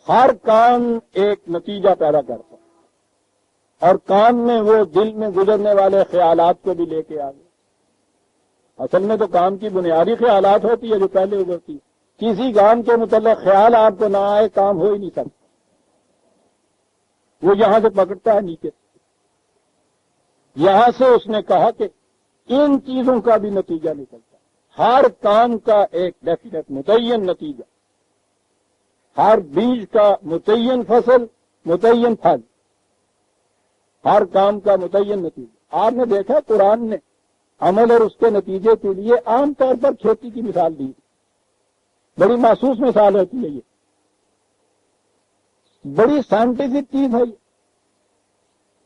ہر کام ایک نتیجہ پیدا کرتا ہے، اور کام میں وہ دل میں گزرنے والے خیالات کو بھی لے کے آ گئے۔ اصل میں تو کام کی بنیادی خیالات ہوتی ہے جو پہلے ابھرتی ہے۔ کسی کام کے متعلق خیال آپ کو نہ آئے کام ہو ہی نہیں سکتا، وہ یہاں سے پکڑتا ہے نیچے۔ یہاں سے اس نے کہا کہ ان چیزوں کا بھی نتیجہ نکلتا ہے، ہر کام کا ایک ڈیفینیٹ متعین نتیجہ، ہر بیج کا متعین فصل، متعین پھل، ہر کام کا متعین نتیجہ۔ آپ نے دیکھا قرآن نے عمل اور اس کے نتیجے کے لیے عام طور پر کھیتی کی مثال دی، بڑی محسوس مثال ہوتی ہے، یہ بڑی سائنٹیفک چیز ہے،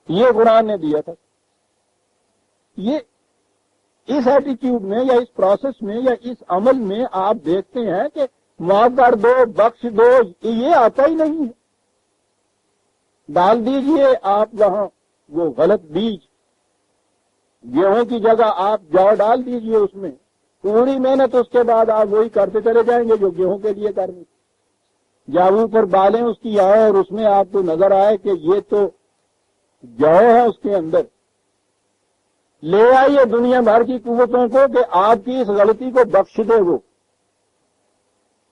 یہ قرآن نے دیا تھا۔ یہ اس ایٹیچیوڈ میں یا اس پروسیس میں یا اس عمل میں آپ دیکھتے ہیں کہ معاف کر دو، بخش دو، یہ آتا ہی نہیں ہے۔ ڈال دیجئے آپ وہاں وہ غلط بیج، گیہوں کی جگہ آپ جو ڈال دیجئے اس میں، پوری محنت اس کے بعد آپ وہی کرتے چلے جائیں گے جو گیہوں کے لیے کرنی، یا اوپر بالیں اس کی آئے اور اس میں آپ کو نظر آئے کہ یہ تو جو ہے اس کے اندر، لے آئیے دنیا بھر کی قوتوں کو کہ آپ کی اس غلطی کو بخش دے، وہ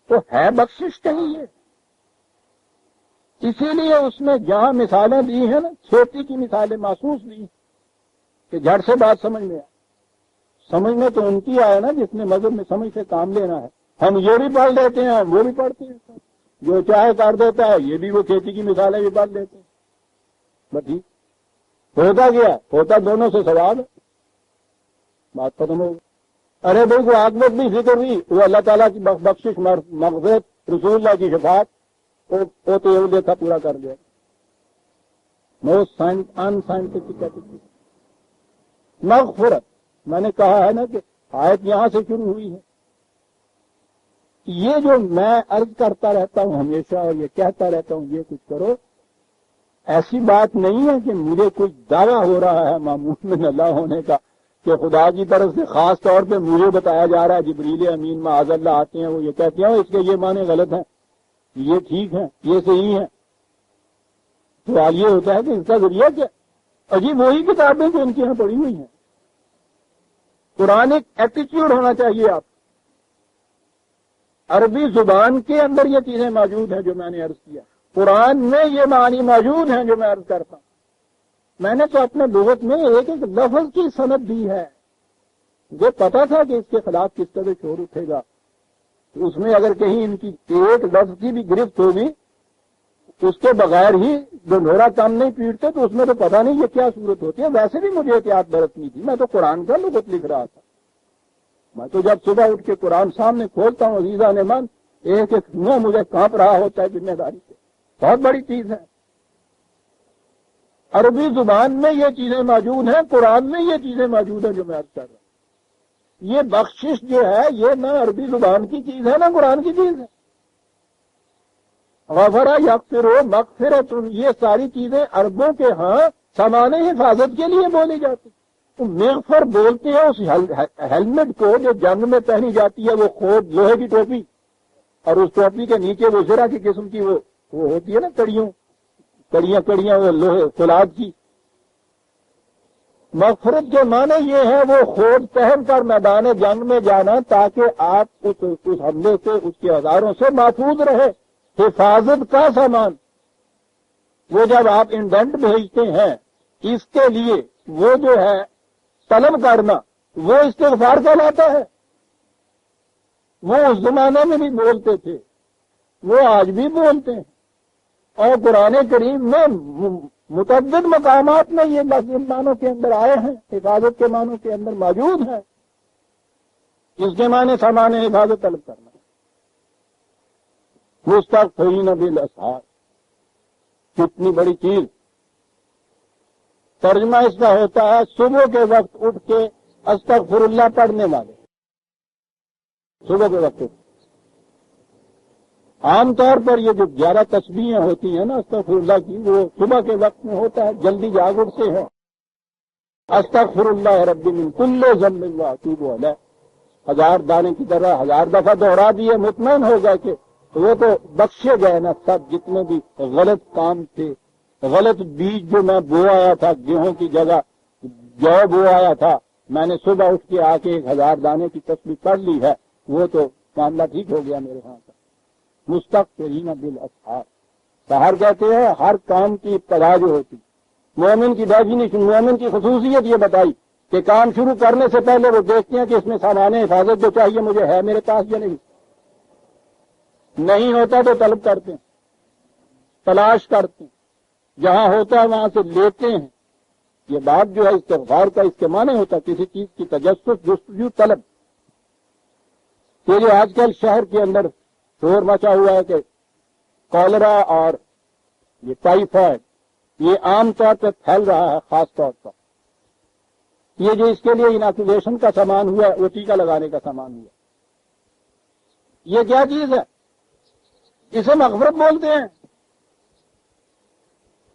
تو ہے بخشش کہیں یہ؟ اسی لیے اس میں جہاں مثالیں دی ہیں نا، کھیتی کی مثالیں محسوس دی کہ جھٹ سے بات سمجھ میں آئے، سمجھ میں تو ان کی آئے نا جس نے مذہب میں سمجھ سے کام لینا ہے۔ ہم یہ بھی پڑھ لیتے ہیں، ہم وہ بھی پڑھتے ہیں، جو چاہے کر دیتا ہے، یہ بھی وہ کھیتی کی مثالیں بھی پڑھ لیتے ہیں، بس ٹھیک ہوتا گیا، ہوتا دونوں سے ثواب ہے، بات ختم ہو گئی۔ ارے بھائی کو عاقبت بھی ذکر ہوئی، وہ اللہ تعالیٰ کی بخشش، مغفرت، رسول اللہ کی شفاعت، وہ تو یہ دیکھا پورا کر دیا۔ موسٹ ان سائنٹفک ایٹیٹیوڈ مغفرت، میں نے کہا ہے نا کہ آیت یہاں سے شروع ہوئی ہے۔ یہ جو میں عرض کرتا رہتا ہوں ہمیشہ اور یہ کہتا رہتا ہوں یہ کچھ کرو، ایسی بات نہیں ہے کہ مجھے کوئی دعویٰ ہو رہا ہے معمول میں اللہ ہونے کا کہ خدا کی طرف سے خاص طور پہ مجھے بتایا جا رہا ہے، جبریل امین معاذ اللہ آتے ہیں، وہ یہ کہتے ہیں اس کے یہ معنی غلط ہیں، یہ ٹھیک ہیں، یہ صحیح ہیں۔ سوال یہ ہوتا ہے کہ اس کا ذریعہ کیا؟ عجیب وہی کتابیں جو ان کی یہاں پڑھی ہوئی ہیں۔ قرآن ایک ایٹیٹیوڈ ہونا چاہیے آپ، عربی زبان کے اندر یہ چیزیں موجود ہیں جو میں نے عرض کیا، قرآن میں یہ معنی موجود ہیں جو میں عرض کرتا ہوں۔ میں نے تو اپنے لغت میں ایک ایک لفظ کی سند دی ہے، مجھے پتا تھا کہ اس کے خلاف کس طرح شور اٹھے گا، تو اس میں اگر کہیں ان کی ایک لفظ کی بھی گرفت ہوگی اس کے بغیر ہی ڈنڈورا کم نہیں پیٹتے تو اس میں تو پتہ نہیں یہ کیا صورت ہوتی ہے۔ ویسے بھی مجھے احتیاط برتنی تھی، میں تو قرآن کا لغت لکھ رہا تھا، میں تو جب صبح اٹھ کے قرآن سامنے کھولتا ہوں عزیزہ نعمان، ایک ایک منہ مجھے کانپ رہا ہوتا ہے ذمہ داری سے، بہت بڑی چیز ہے۔ عربی زبان میں یہ چیزیں موجود ہیں، قرآن میں یہ چیزیں موجود ہیں جو میں عرض کر رہا ہوں۔ یہ بخشش جو ہے یہ نہ عربی زبان کی چیز ہے نہ قرآن کی چیز ہے۔ غفرہ یغفر مغفرۃ، یہ ساری چیزیں عربوں کے ہاں سامان حفاظت کے لیے بولی جاتی۔ تو مغفر بولتے ہیں اس ہیلمٹ کو جو جنگ میں پہنی جاتی ہے، وہ خود لوہے کی ٹوپی، اور اس ٹوپی کے نیچے وہ زرہ کی قسم کی وہ ہوتی ہے نا کڑیاں وہ لوہے فولاد کی۔ مغفرت کے معنی یہ ہے وہ خود پہن کر میدان جنگ میں جانا تاکہ آپ اس حملے سے، اس کے ہزاروں سے محفوظ رہے، حفاظت کا سامان۔ وہ جب آپ انڈنٹ بھیجتے ہیں اس کے لیے وہ جو ہے طلب کرنا، وہ استغفار کہلاتا ہے۔ وہ اس زمانے میں بھی بولتے تھے، وہ آج بھی بولتے ہیں، اور قرآن کریم میں متعدد مقامات میں یہ لفظ ان معنوں کے اندر آئے ہیں، حفاظت کے معنوں کے اندر موجود ہیں۔ اس کے معنی سامان حفاظت طلب کرنا۔ مستغفرین بالاسحار، کتنی بڑی چیز۔ ترجمہ اس کا ہوتا ہے صبح کے وقت اٹھ کے استغفر اللہ پڑھنے والے، صبح کے وقت اٹھ۔ عام طور پر یہ جو 11 تسبیحیں ہوتی ہیں نا استغفر اللہ کی، وہ صبح کے وقت میں ہوتا ہے، جلدی جاگ اٹھتے ہیں۔ استغفر اللہ رب من کل ذنب واتوب الیہ، 1000 دانے کی طرح 1000 دفعہ دوہرا دیے، مطمئن ہو گئے کہ وہ تو بخشے گئے نا سب جتنے بھی غلط کام تھے، غلط بیج جو میں بو آیا تھا، گیہوں کی جگہ جو بو آیا تھا، میں نے صبح اٹھ کے آ کے 1000 دانے کی تسبیح پڑھ لی ہے، وہ تو معاملہ ٹھیک ہو گیا میرے ہاں کا۔ مستغفرین بالاسحار، سحر کہتے ہیں ہر کام کی ابتدا جو ہوتی۔ مومن کی ڈیفینیشن، مومن کی خصوصیت یہ بتائی کہ کام شروع کرنے سے پہلے وہ دیکھتے ہیں کہ اس میں سامان حفاظت جو چاہیے مجھے ہے میرے پاس یا نہیں ہوتا تو طلب کرتے ہیں، تلاش کرتے ہیں، جہاں ہوتا ہے وہاں سے لیتے ہیں۔ یہ بات جو ہے استغفار کا اس کے معنی ہوتا ہے کسی چیز کی تجسس، جستجو، طلب۔ یہ جو آج کل شہر کے اندر شور مچا ہوا ہے کہ کالرا اور یہ ٹائیفائڈ یہ عام طور پہ پھیل رہا ہے، خاص طور پر یہ جو اس کے لیے اناکولیشن کا سامان ہوا، وہ ٹیکہ لگانے کا سامان ہوا، یہ کیا چیز ہے؟ اسے مغفرت بولتے ہیں۔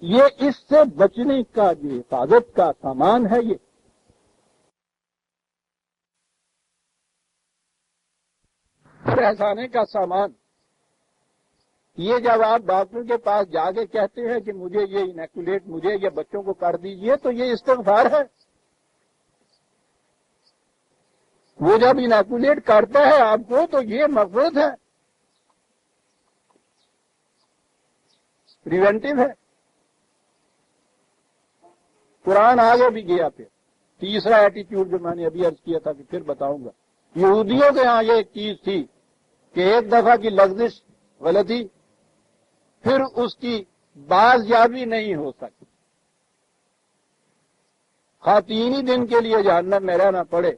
یہ اس سے بچنے کا جو حفاظت کا سامان ہے، یہ پہچانے کا سامان، یہ جب آپ ڈاکٹر کے پاس جا کے کہتے ہیں کہ مجھے یہ انیکولیٹ، مجھے یہ بچوں کو کر دیجئے، تو یہ استغفار ہے۔ وہ جب انیکولیٹ کرتا ہے آپ کو تو یہ مغفرت ہے، پریونٹیو ہے۔ قرآن آگے بھی گیا۔ پھر تیسرا ایٹیٹیوڈ جو میں نے ابھی عرض کیا تھا کہ پھر بتاؤں گا، یہودیوں کے ہاں یہ ایک چیز تھی کہ ایک دفعہ کی لغزش غلطی پھر اس کی بازیابی نہیں ہو سکتی، خواہ 3 ہی دن کے لیے جہنم میں رہنا پڑے،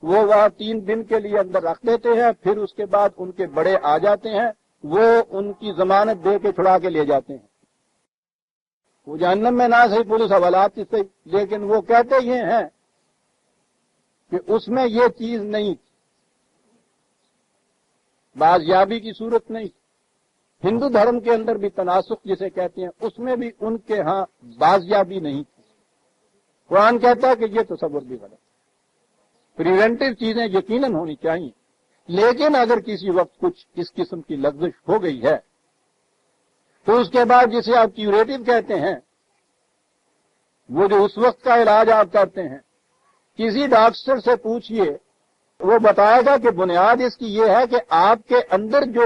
وہ وہاں 3 دن کے لیے اندر رکھ دیتے ہیں، پھر اس کے بعد ان کے بڑے آ جاتے ہیں، وہ ان کی ضمانت دے کے چھڑا کے لے جاتے ہیں۔ وہ جہنم میں نہ صحیح پولیس حوالات سے صحیح، لیکن وہ کہتے یہ ہیں کہ اس میں یہ چیز نہیں تھی، بازیابی کی صورت نہیں تھی۔ ہندو دھرم کے اندر بھی تناسخ جسے کہتے ہیں، اس میں بھی ان کے ہاں بازیابی نہیں تھی۔ قرآن کہتا ہے کہ یہ تصور بھی غلط ہے۔ پریونٹیو چیزیں یقیناً ہونی چاہیے، لیکن اگر کسی وقت کچھ اس قسم کی لغزش ہو گئی ہے تو اس کے بعد جسے آپ کیوریٹو کہتے ہیں، وہ جو اس وقت کا علاج آپ کرتے ہیں، کسی ڈاکٹر سے پوچھئے، وہ بتائے گا کہ بنیاد اس کی یہ ہے کہ آپ کے اندر جو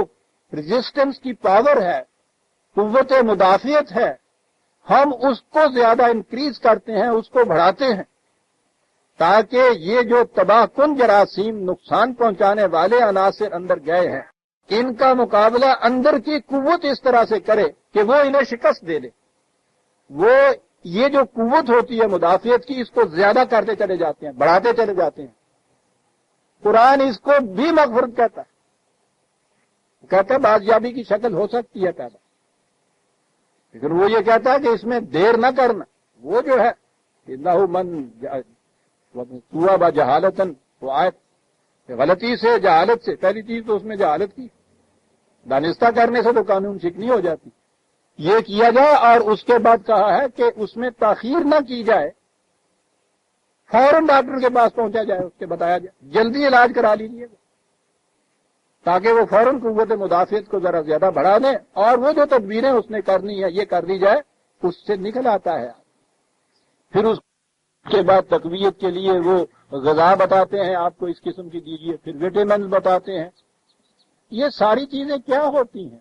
ریزسٹنس کی پاور ہے، قوت مدافعت ہے، ہم اس کو زیادہ انکریز کرتے ہیں، اس کو بڑھاتے ہیں، تاکہ یہ جو تباہ کن جراثیم، نقصان پہنچانے والے عناصر اندر گئے ہیں، ان کا مقابلہ اندر کی قوت اس طرح سے کرے کہ وہ انہیں شکست دے دے۔ وہ یہ جو قوت ہوتی ہے مدافعت کی، اس کو زیادہ کرتے چلے جاتے ہیں، بڑھاتے چلے جاتے ہیں۔ قرآن اس کو بھی مغفرت کہتا ہے، کہتا ہے بازیابی کی شکل ہو سکتی ہے پیدا، لیکن وہ یہ کہتا ہے کہ اس میں دیر نہ کرنا۔ وہ جو ہے انہ من سوا با جہالتن، وہ آیت غلطی سے، جہالت سے، پہلی چیز تو اس میں جہالت کی، دانستہ کرنے سے تو قانون شکنی ہو جاتی، یہ کیا جائے۔ اور اس کے بعد کہا ہے کہ اس میں تاخیر نہ کی جائے، فوراً ڈاکٹر کے پاس پہنچا جائے، اس کے بتایا جائے، جلدی علاج کرا لیجیے گا، تاکہ وہ فوراً قوت مدافعت کو ذرا زیادہ بڑھا دیں، اور وہ جو تدبیریں اس نے کرنی ہے یہ کر دی جائے، اس سے نکل آتا ہے۔ پھر اس کے بعد تقویت کے لیے وہ غذا بتاتے ہیں، آپ کو اس قسم کی دیجیے، پھر وٹامنز بتاتے ہیں۔ یہ ساری چیزیں کیا ہوتی ہیں؟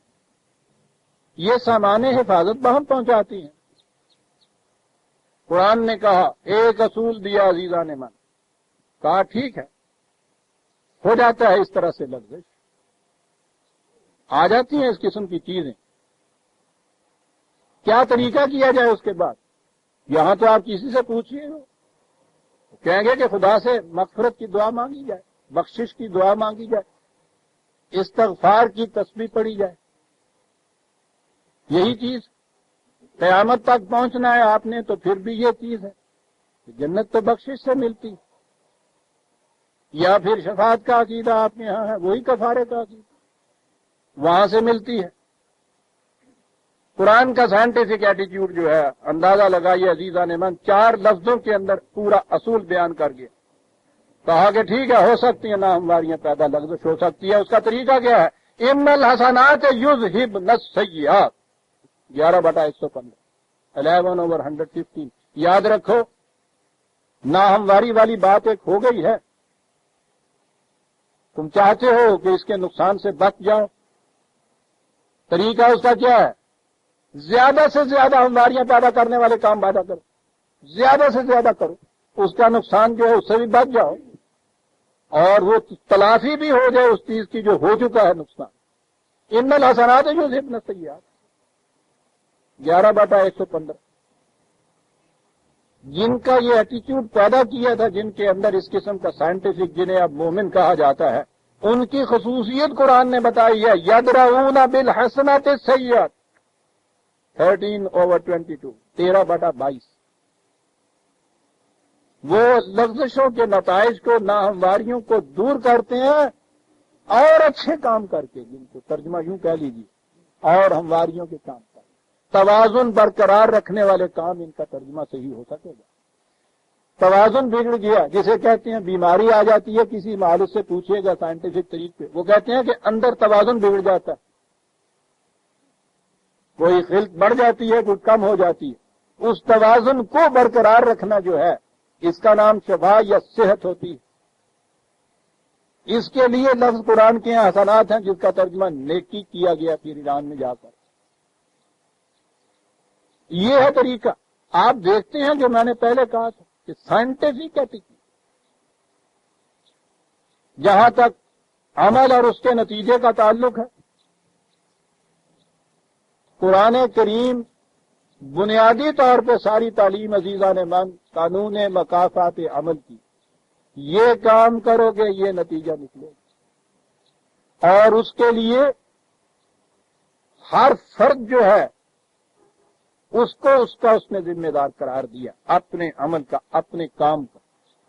یہ سامان حفاظت بہم پہنچاتی ہیں۔ قرآن نے کہا ایک اصول دیا عزیزان من، کہا ٹھیک ہے، ہو جاتا ہے اس طرح سے لغزش، آ جاتی ہیں اس قسم کی چیزیں، کیا طریقہ کیا جائے اس کے بعد؟ یہاں تو آپ کسی سے پوچھئے ہو، کہیں گے کہ خدا سے مغفرت کی دعا مانگی جائے، بخشش کی دعا مانگی جائے، استغفار کی تسبیح پڑھی جائے، یہی چیز۔ قیامت تک پہنچنا ہے آپ نے تو پھر بھی یہ چیز ہے کہ جنت تو بخشش سے ملتی، یا پھر شفاعت کا عقیدہ آپ کے یہاں ہے، وہی کفارے کا عقیدہ وہاں سے ملتی ہے۔ قرآن کا سائنٹیفک ایٹیٹیوڈ جو ہے، اندازہ لگائیے عزیزان من، 4 لفظوں کے اندر پورا اصول بیان کر گیا۔ کہا کہ ٹھیک ہے، ہو سکتی ہیں ناہمواریاں پیدا، لغزش ہو سکتی ہے، اس کا طریقہ کیا ہے؟ ان الحسنات یذہبن السیئات، 11/115، 11/115۔ یاد رکھو، ناہمواری والی بات ایک ہو گئی ہے، تم چاہتے ہو کہ اس کے نقصان سے بچ جاؤ، طریقہ اس کا کیا ہے؟ زیادہ سے زیادہ ہمواریاں پیدا کرنے والے کام پیدا کرو، زیادہ سے زیادہ کرو، اس کا نقصان جو ہے اس سے بھی بچ جاؤ، اور وہ تلافی بھی ہو جائے اس چیز کی جو ہو چکا ہے نقصان۔ ان الحسنات یذہبن السیئات، 11/115۔ جن کا یہ ایٹیٹیوڈ پیدا کیا تھا، جن کے اندر اس قسم کا سائنٹیفک، جنہیں اب مومن کہا جاتا ہے، ان کی خصوصیت قرآن نے بتائی ہے، یدرؤون بالحسنات السیئات، 13/22، 13/22۔ وہ لغزشوں کے نتائج کو، ناہمواریوں کو دور کرتے ہیں، اور اچھے کام کر کے، جن کو ترجمہ یوں کہہ لیجیے، اور ہمواریوں کے کام کر توازن برقرار رکھنے والے کام ان کا ترجمہ صحیح ہو سکے گا۔ توازن بگڑ گیا، جسے کہتے ہیں بیماری آ جاتی ہے، کسی مالک سے پوچھیے گا سائنٹیفک طریقے پہ، وہ کہتے ہیں کہ اندر توازن بگڑ جاتا ہے، کوئی خلط بڑھ جاتی ہے، کوئی کم ہو جاتی ہے۔ اس توازن کو برقرار رکھنا جو ہے، اس کا نام شفا یا صحت ہوتی ہے۔ اس کے لیے لفظ قرآن کے یہاں حسنات ہیں، جس کا ترجمہ نیکی کیا گیا پھر ایران میں جا کر۔ یہ ہے طریقہ۔ آپ دیکھتے ہیں جو میں نے پہلے کہا تھا کہ سائنٹیفک ایتھک جہاں تک عمل اور اس کے نتیجے کا تعلق ہے، قرآن کریم بنیادی طور پہ ساری تعلیم عزیزان من قانون مکافات عمل کی، یہ کام کرو گے یہ نتیجہ نکلے گا، اور اس کے لیے ہر فرد جو ہے اس کو اس نے ذمہ دار قرار دیا، اپنے عمل کا، اپنے کام کا،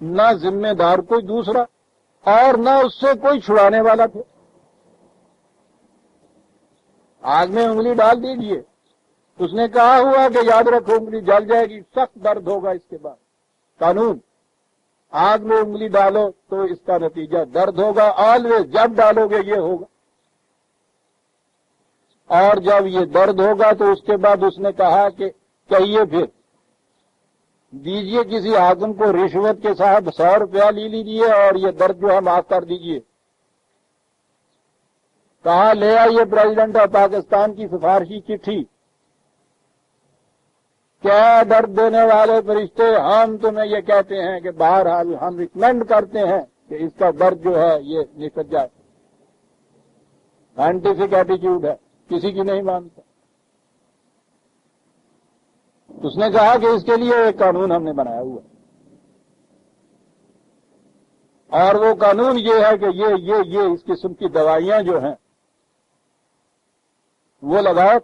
نہ ذمہ دار کوئی دوسرا اور نہ اس سے کوئی چھڑانے والا تھے۔ آگ میں انگلی ڈال دیجئے، اس نے کہا ہوا کہ یاد رکھو انگلی جل جائے گی، سخت درد ہوگا اس کے بعد۔ قانون، آگ میں انگلی ڈالو تو اس کا نتیجہ درد ہوگا، آلویز جب ڈالو گے یہ ہوگا، اور جب یہ درد ہوگا تو اس کے بعد اس نے کہا کہ کہیے پھر دیجئے کسی حاکم کو رشوت کے ساتھ 100 روپیہ لے لیجیے اور یہ درد جو ہے معاف کر دیجئے۔ کہا لے آئیے پریزیڈنٹ آف پاکستان کی سفارشی چٹھی، کیا درد دینے والے فرشتے، ہم تمہیں یہ کہتے ہیں کہ بہرحال ہم ریکمینڈ کرتے ہیں کہ اس کا درد جو ہے یہ نکل جائے۔ سائنٹیفک ایٹیچیوڈ ہے، کسی کی نہیں مانتا۔ اس نے کہا کہ اس کے لیے ایک قانون ہم نے بنایا ہوا ہے، اور وہ قانون یہ ہے کہ یہ اس قسم کی دوائیاں جو ہیں وہ لگاؤ۔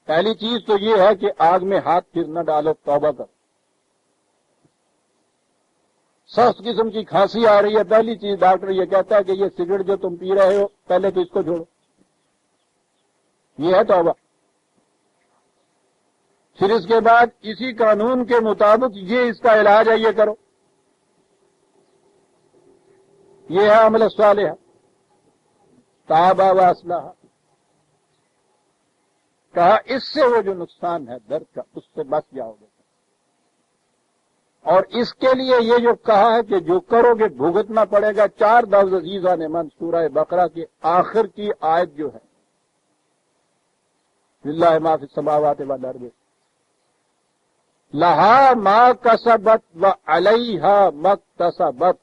پہلی چیز تو یہ ہے کہ آگ میں ہاتھ پھر نہ ڈالو، توبہ کرو۔ سخت قسم کی کھانسی آ رہی ہے، پہلی چیز ڈاکٹر یہ کہتا ہے کہ یہ سگریٹ جو تم پی رہے ہو پہلے تو اس کو چھوڑو، یہ ہے توبہ۔ پھر اس کے بعد اسی قانون کے مطابق یہ اس کا علاج ہے، یہ کرو، یہ ہے عمل صالح، تابا و اصلح۔ کہا اس سے وہ جو نقصان ہے درد کا اس سے بچ جاؤ گے، اور اس کے لیے یہ جو کہا ہے کہ جو کرو گے بھگتنا پڑے گا۔ 4 لفظ عزیزان من سورہ بقرہ کے آخر کی آیت جو ہے، للہ ما فی السماوات والارض لہا ما کسبت وعلیہا ما اکتسبت،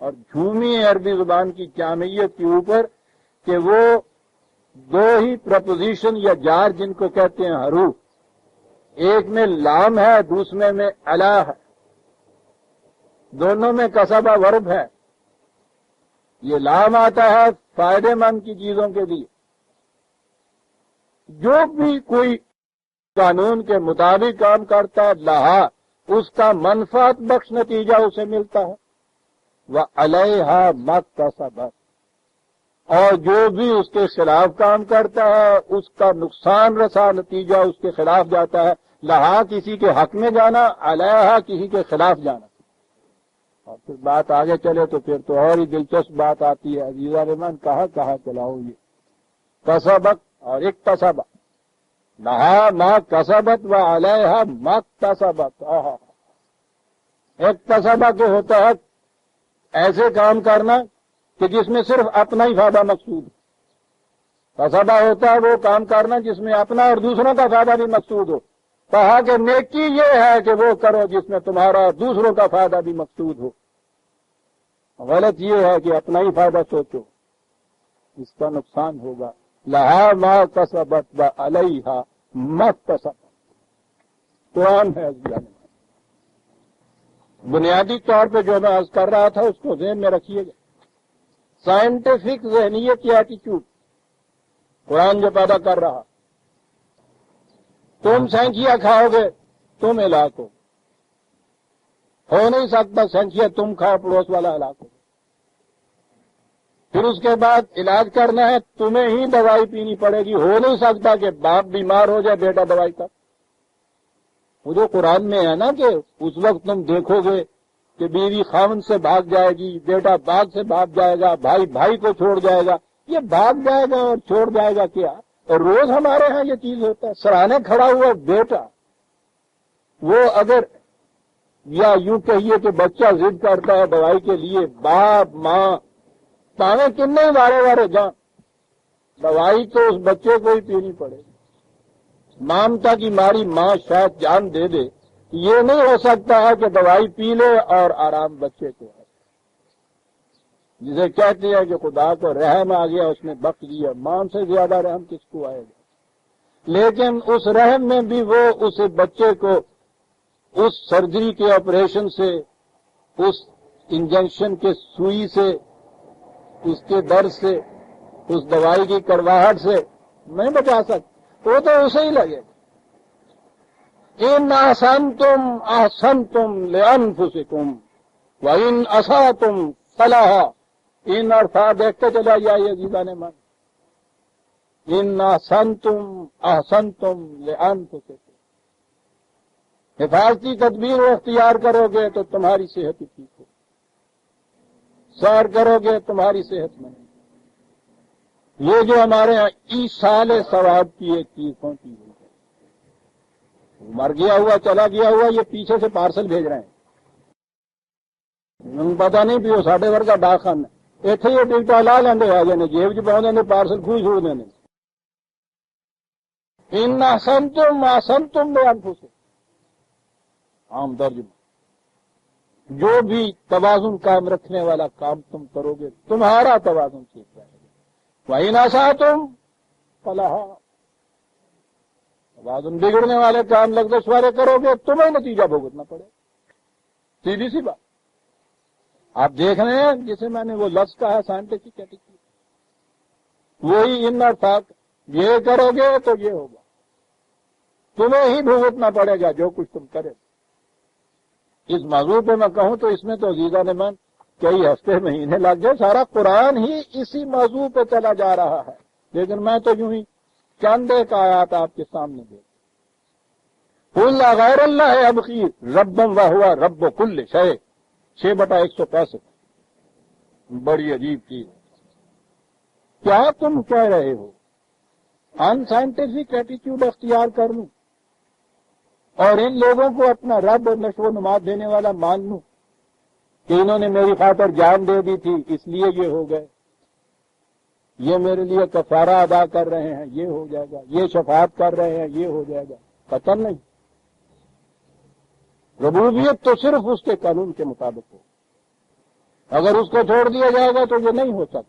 اور جھومی عربی زبان کی جامعیت کے اوپر کہ وہ 2 ہی پرپوزیشن یا جار جن کو کہتے ہیں حروف، ایک میں لام ہے دوسرے میں علا ہے، دونوں میں کسبہ ورب ہے۔ یہ لام آتا ہے فائدے مند کی چیزوں کے لیے، جو بھی کوئی قانون کے مطابق کام کرتا ہے لہا اس کا منفعت بخش نتیجہ اسے ملتا ہے، وعلیہا ما اکتسبت، اور جو بھی اس کے خلاف کام کرتا ہے اس کا نقصان رسا نتیجہ اس کے خلاف جاتا ہے۔ لہا کسی کے حق میں جانا، علیہا کسی کے خلاف جانا۔ اور پھر بات آگے چلے تو پھر تو اور ہی دلچسپ بات آتی ہے، عزیزان من کہاں چلاؤ یہ کسبت اور اکتسبت، لہا ما کسبت و علیہا ما اکتسبت۔ اکتسبہ کے ہوتا ہے ایسے کام کرنا کہ جس میں صرف اپنا ہی فائدہ مقصود ہے، کسبہ ہوتا ہے وہ کام کرنا جس میں اپنا اور دوسروں کا فائدہ بھی مقصود ہو۔ کہا کہ نیکی یہ ہے کہ وہ کرو جس میں تمہارا اور دوسروں کا فائدہ بھی مقصود ہو۔ غلط یہ ہے کہ اپنا ہی فائدہ سوچو، اس کا نقصان ہوگا۔ لہا ما کسبت و علیہا ما اکتسبت، قرآن ہے۔ بنیادی طور پہ جو میں عرض کر رہا تھا اس کو ذہن میں رکھیے گا۔ سائنٹیفک ذہنیت کی ایٹیچیوڈ قرآن جو پیدا کر رہا، تم سینکیا کھاؤ گے تم ہلاک ہو نہیں سکتا، سینکیا تم کھاؤ پڑوس والا ہلاک ہو۔ پھر اس کے بعد علاج کرنا ہے، تمہیں ہی دوائی پینی پڑے گی. ہو نہیں سکتا کہ باپ بیمار ہو جائے بیٹا دوائی کا. وہ جو قرآن میں ہے نا کہ اس وقت تم دیکھو گے کہ بیوی خاوند سے بھاگ جائے گی، بیٹا باغ سے بھاگ جائے گا، بھائی بھائی کو چھوڑ جائے گا. یہ بھاگ جائے گا اور چھوڑ جائے گا کیا؟ اور روز ہمارے ہاں یہ چیز ہوتا ہے. سراہنے کھڑا ہوا بیٹا، وہ اگر یا یوں کہیے کہ بچہ ضد کرتا ہے دوائی کے لیے، باپ ماں پاویں کتنے وارے وارے جان، دوائی تو اس بچے کو ہی پینی پڑے گی. مامتا کی ماری ماں شاید جان دے دے، یہ نہیں ہو سکتا ہے کہ دوائی پی لے اور آرام بچے کو ہے. جسے کہتے ہیں کہ خدا کو رحم آ گیا اس نے بخش دیا، ماں سے زیادہ رحم کس کو آئے گا؟ لیکن اس رحم میں بھی وہ اس بچے کو اس سرجری کے آپریشن سے، اس انجیکشن کے سوئی سے، اس کے درد سے، اس دوائی کی کڑواہٹ سے نہیں بچا سکتا. وہ تو اسے ہی لگے. ان احسنتم احسنتم لانفسکم وان اسأتم فلها. ان الفاظ دیکھتے چلا جائیے عزیزان من. ان احسنتم احسنتم لانفسکم. حفاظتی تدبیر اختیار کرو گے تو تمہاری صحت ہی ٹھیک ہو، سیر کرو گے تمہاری صحت میں. یہ جو ہمارے یہاں ایصال ثواب کی ایک چیز پہنچی ہوئی ہے، مر گیا ہوا چلا گیا ہوا یہ پیچھے سے پارسل بھیج رہے ہیں. پتا نہیں پیو ساڈے ورگا ڈاکخانہ اتنے یہ ٹکٹا لا لیندے آ جانے جیب چ پاؤں دیں پارسل کھوئی چھوڑ دیں. ان احسنتم احسنتم لانفسکم. عام ترجمہ، جو بھی توازن قائم رکھنے والا کام تم کرو گے تمہارا توازن ٹھیک رہے گا. وَإِنْ أَسَأْتُمْ فَلَهَا. توازن بگڑنے والے کام لغزش والے کرو گے تمہیں نتیجہ بھگتنا پڑے. سیدھی سی بات. آپ دیکھ رہے ہیں جسے میں نے وہ لفظ کہا سائنٹفک ایٹیٹیوڈ، وہی ان ارتاق. یہ کرو گے تو یہ ہوگا، تمہیں ہی بھگتنا پڑے گا جو کچھ تم کرے. اس موضوع پہ میں کہوں تو اس میں تو عزیزان من کئی ہفتے مہینے لگ گئے. سارا قرآن ہی اسی موضوع پہ چلا جا رہا ہے، لیکن میں تو یوں ہی چند ایک آیات آپ کے سامنے دے. قُلْ غَيْرَ اللَّهِ أَبْغِي رَبًّا وَهُوَ رَبُّ كُلِّ شَيْءٍ. 6/165. بڑی عجیب چیز. کیا تم کہہ رہے ہو ان سائنٹیفک ایٹیٹیوڈ اختیار کر لوں اور ان لوگوں کو اپنا رب اور نشو و نما دینے والا مان لوں کہ انہوں نے میری خاطر جان دے دی تھی اس لیے یہ ہو گئے، یہ میرے لیے کفارہ ادا کر رہے ہیں یہ ہو جائے گا، یہ شفاعت کر رہے ہیں یہ ہو جائے گا. قطعاً نہیں. ربوبیت تو صرف اس کے قانون کے مطابق ہو. اگر اس کو چھوڑ دیا جائے گا تو یہ نہیں ہو سکتا.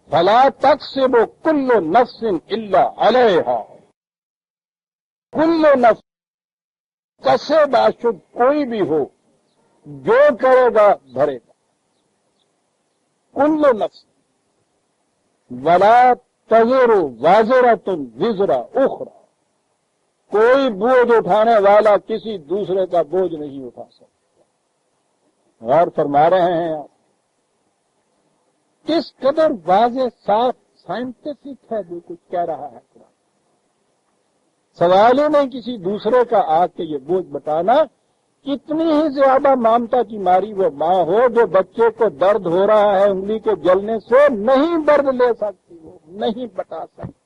فَلَا تَكْسِبُ كُلُّ نَفْسٍ إِلَّا عَلَيْهَا. کل نفس کسے باشد کوئی بھی ہو جو کرے گا بھرے گا. کل نفس ولا تزر وازرۃ وزر اخرى. کوئی بوجھ اٹھانے والا کسی دوسرے کا بوجھ نہیں اٹھا سکتا. غور فرما رہے ہیں آپ کس قدر واضح صاف سائنٹیفک ہے جو کچھ کہہ رہا ہے قرآن. سوال ہی نہیں کسی دوسرے کا آ کے یہ بوجھ بٹانا. کتنی ہی زیادہ مامتا کی ماری وہ ماں ہو جو بچے کو درد ہو رہا ہے انگلی کے جلنے سے نہیں درد لے سکتی، وہ نہیں بتا سکتی.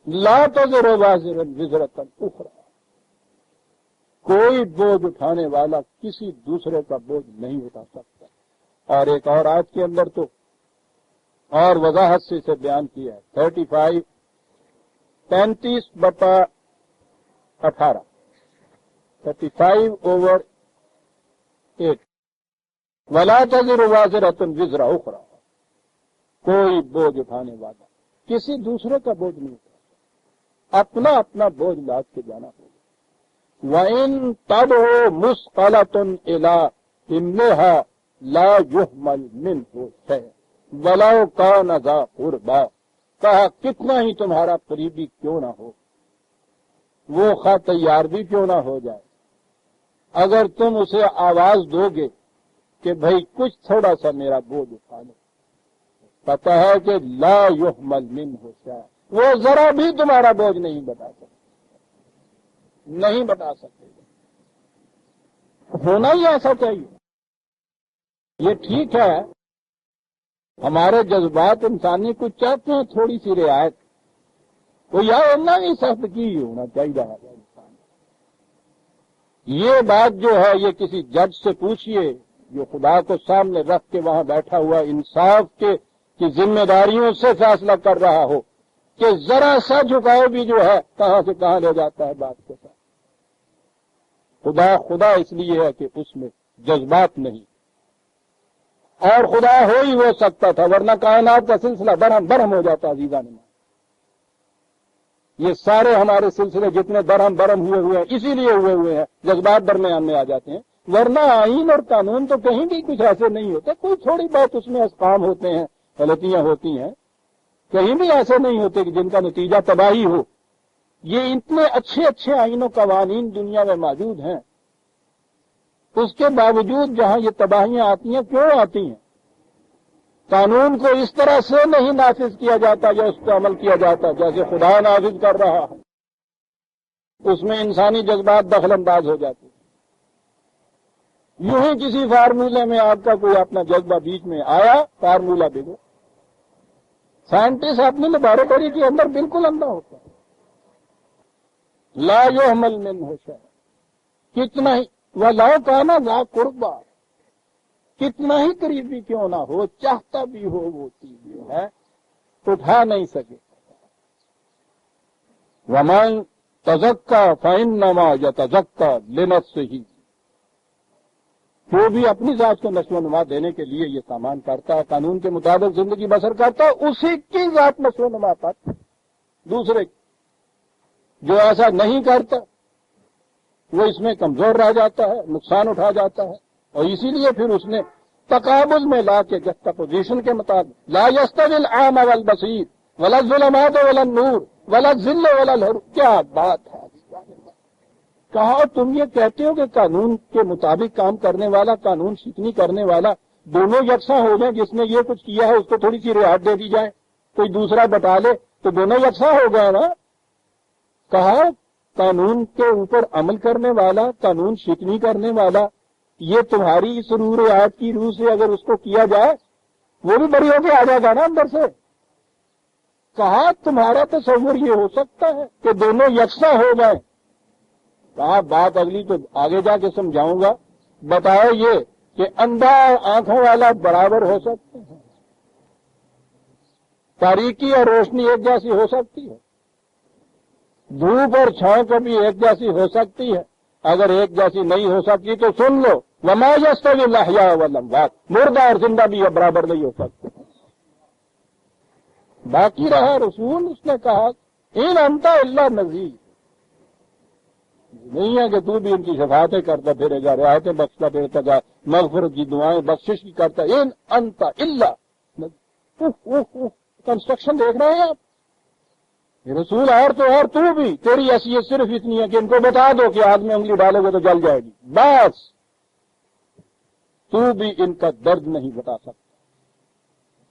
لا تزر وازرۃ وزرۃ اخرى. کوئی بوجھ اٹھانے والا کسی دوسرے کا بوجھ نہیں اٹھا سکتا. اور ایک اور آیت کے اندر تو اور وضاحت سے اسے بیان کیا ہے 35 35/18 35/8. ولا تزر وازرۃ وزر اخرى. کوئی بوجھ اٹھانے والا کسی دوسرے کا بوجھ نہیں اٹھا، اپنا اپنا بوجھ لاد کے جانا ہوگا. وَإِن تَدْعُ مُثْقَلَةٌ إِلَىٰ حِمْلِهَا لَا يُحْمَلْ مِنْهُ شَيْءٌ وَلَوْ كَانَ ذَا قُرْبَىٰ. کہا کتنا ہی تمہارا قریبی کیوں نہ ہو، وہ خواہ تیار بھی کیوں نہ ہو جائے، اگر تم اسے آواز دو گے کہ بھائی کچھ تھوڑا سا میرا بوجھ اٹھا لو. پتہ ہے کہ لا یحمل منہ شیء، وہ ذرا بھی تمہارا بوجھ نہیں بتا سکتے، نہیں بتا سکتے. ہونا ہی ایسا چاہیے. یہ ٹھیک ہے ہمارے جذبات انسانی کچھ چاہتے ہیں تھوڑی سی رعایت، وہ یا ہونا ہی سخت کی ہونا چاہیے انسان. یہ بات جو ہے یہ کسی جج سے پوچھئے جو خدا کو سامنے رکھ کے وہاں بیٹھا ہوا انصاف کی ذمہ داریوں سے فیصلہ کر رہا ہو کہ ذرا سا جھکاؤ بھی جو ہے کہاں سے کہاں لے جاتا ہے بات کے ساتھ. خدا اس لیے ہے کہ اس میں جذبات نہیں، اور خدا ہو ہی وہ سکتا تھا ورنہ کائنات کا سلسلہ برہم ہو جاتا. عزیزان، یہ سارے ہمارے سلسلے جتنے برہم ہوئے ہیں اسی لیے ہوئے ہیں، جذبات درمیان میں آ جاتے ہیں. ورنہ آئین اور قانون تو کہیں بھی کچھ ایسے نہیں ہوتے، کوئی تھوڑی بہت اس میں اسقام ہوتے ہیں، غلطیاں ہوتی ہیں، کہیں بھی ایسے نہیں ہوتے کہ جن کا نتیجہ تباہی ہو. یہ اتنے اچھے اچھے آئین و قوانین دنیا میں موجود ہیں، اس کے باوجود جہاں یہ تباہیاں آتی ہیں کیوں آتی ہیں؟ قانون کو اس طرح سے نہیں نافذ کیا جاتا یا اس پر عمل کیا جاتا جیسے خدا نافذ کر رہا ہے. اس میں انسانی جذبات دخل انداز ہو جاتے ہیں. یوں ہی کسی فارمولے میں آپ کا کوئی اپنا جذبہ بیچ میں آیا، فارمولہ دے دو. سائنٹسٹ اپنی لیبارٹری کے اندر بالکل اندھا ہوتا ہے. لا یحمل منہ شیء، کتنا ہی وَلَوْ كَانَ ذَا قُرْبَىٰ، کتنا ہی قریبی کیوں نہ ہو، چاہتا بھی ہو وہ چیز جو ہے اٹھا نہیں سکے. وَمَن تَزَكَّىٰ فَإِنَّمَا يَتَزَكَّىٰ لِنَفْسِهِ، جو بھی اپنی ذات کو نشو و نما دینے کے لیے یہ سامان کرتا ہے، قانون کے مطابق زندگی بسر کرتا ہے، اسی کی ذات نشو و نما پاتا. دوسرے جو ایسا نہیں کرتا وہ اس میں کمزور رہ جاتا ہے، نقصان اٹھا جاتا ہے. اور اسی لیے پھر اس نے تقابل میں لا کے جسٹاپوزیشن کے مطابق لا یستوی العام والبصیر ولا الظلمات ولا النور ولا الذل ولا الحرور. کیا بات ہے! کہا تم یہ کہتے ہو کہ قانون کے مطابق کام کرنے والا، قانون شکنی کرنے والا دونوں یکساں ہو جائیں، جس نے یہ کچھ کیا ہے اس کو تھوڑی سی رعایت دے دی جائے، کوئی دوسرا بتا لے تو دونوں یکساں ہو گئے نا. کہا قانون کے اوپر عمل کرنے والا، قانون شکنی کرنے والا، یہ تمہاری اس روح رعایت کی روح سے اگر اس کو کیا جائے وہ بھی بری ہو کے آ جائے گا نا اندر سے. کہا تمہارا تصور یہ ہو سکتا ہے کہ دونوں یکساں ہو جائیں؟ کہا بات اگلی تو آگے جا کے سمجھاؤں گا، بتاؤ یہ کہ اندھا اور آنکھوں والا برابر ہو سکتے ہیں؟ تاریکی اور روشنی ایک جیسی ہو سکتی ہے؟ دھوپ اور چھاؤں کبھی ایک جیسی ہو سکتی ہے؟ اگر ایک جیسی نہیں ہو سکتی تو سن لو وما یستوی الاحیاء والاموات، مردہ اور زندہ بھی برابر نہیں ہو سکتے. باقی رہا رسول، اس نے کہا ان انت الا نذیر، نہیں ہے کہ تو بھی ان کی شفاعتیں کرتا پھرے گا، رعایتیں بخشتا پھرتا گا، مغفرت کی دعائیں بخشش کی کرتا. ان انت الا کنسٹرکشن دیکھ رہے ہیں آپ رسول، اور تو بھی تیری حیثیت صرف اتنی ہے کہ ان کو بتا دو کہ آگ میں انگلی ڈالو گے تو جل جائے گی، بس. تو بھی ان کا درد نہیں بتا سکتا،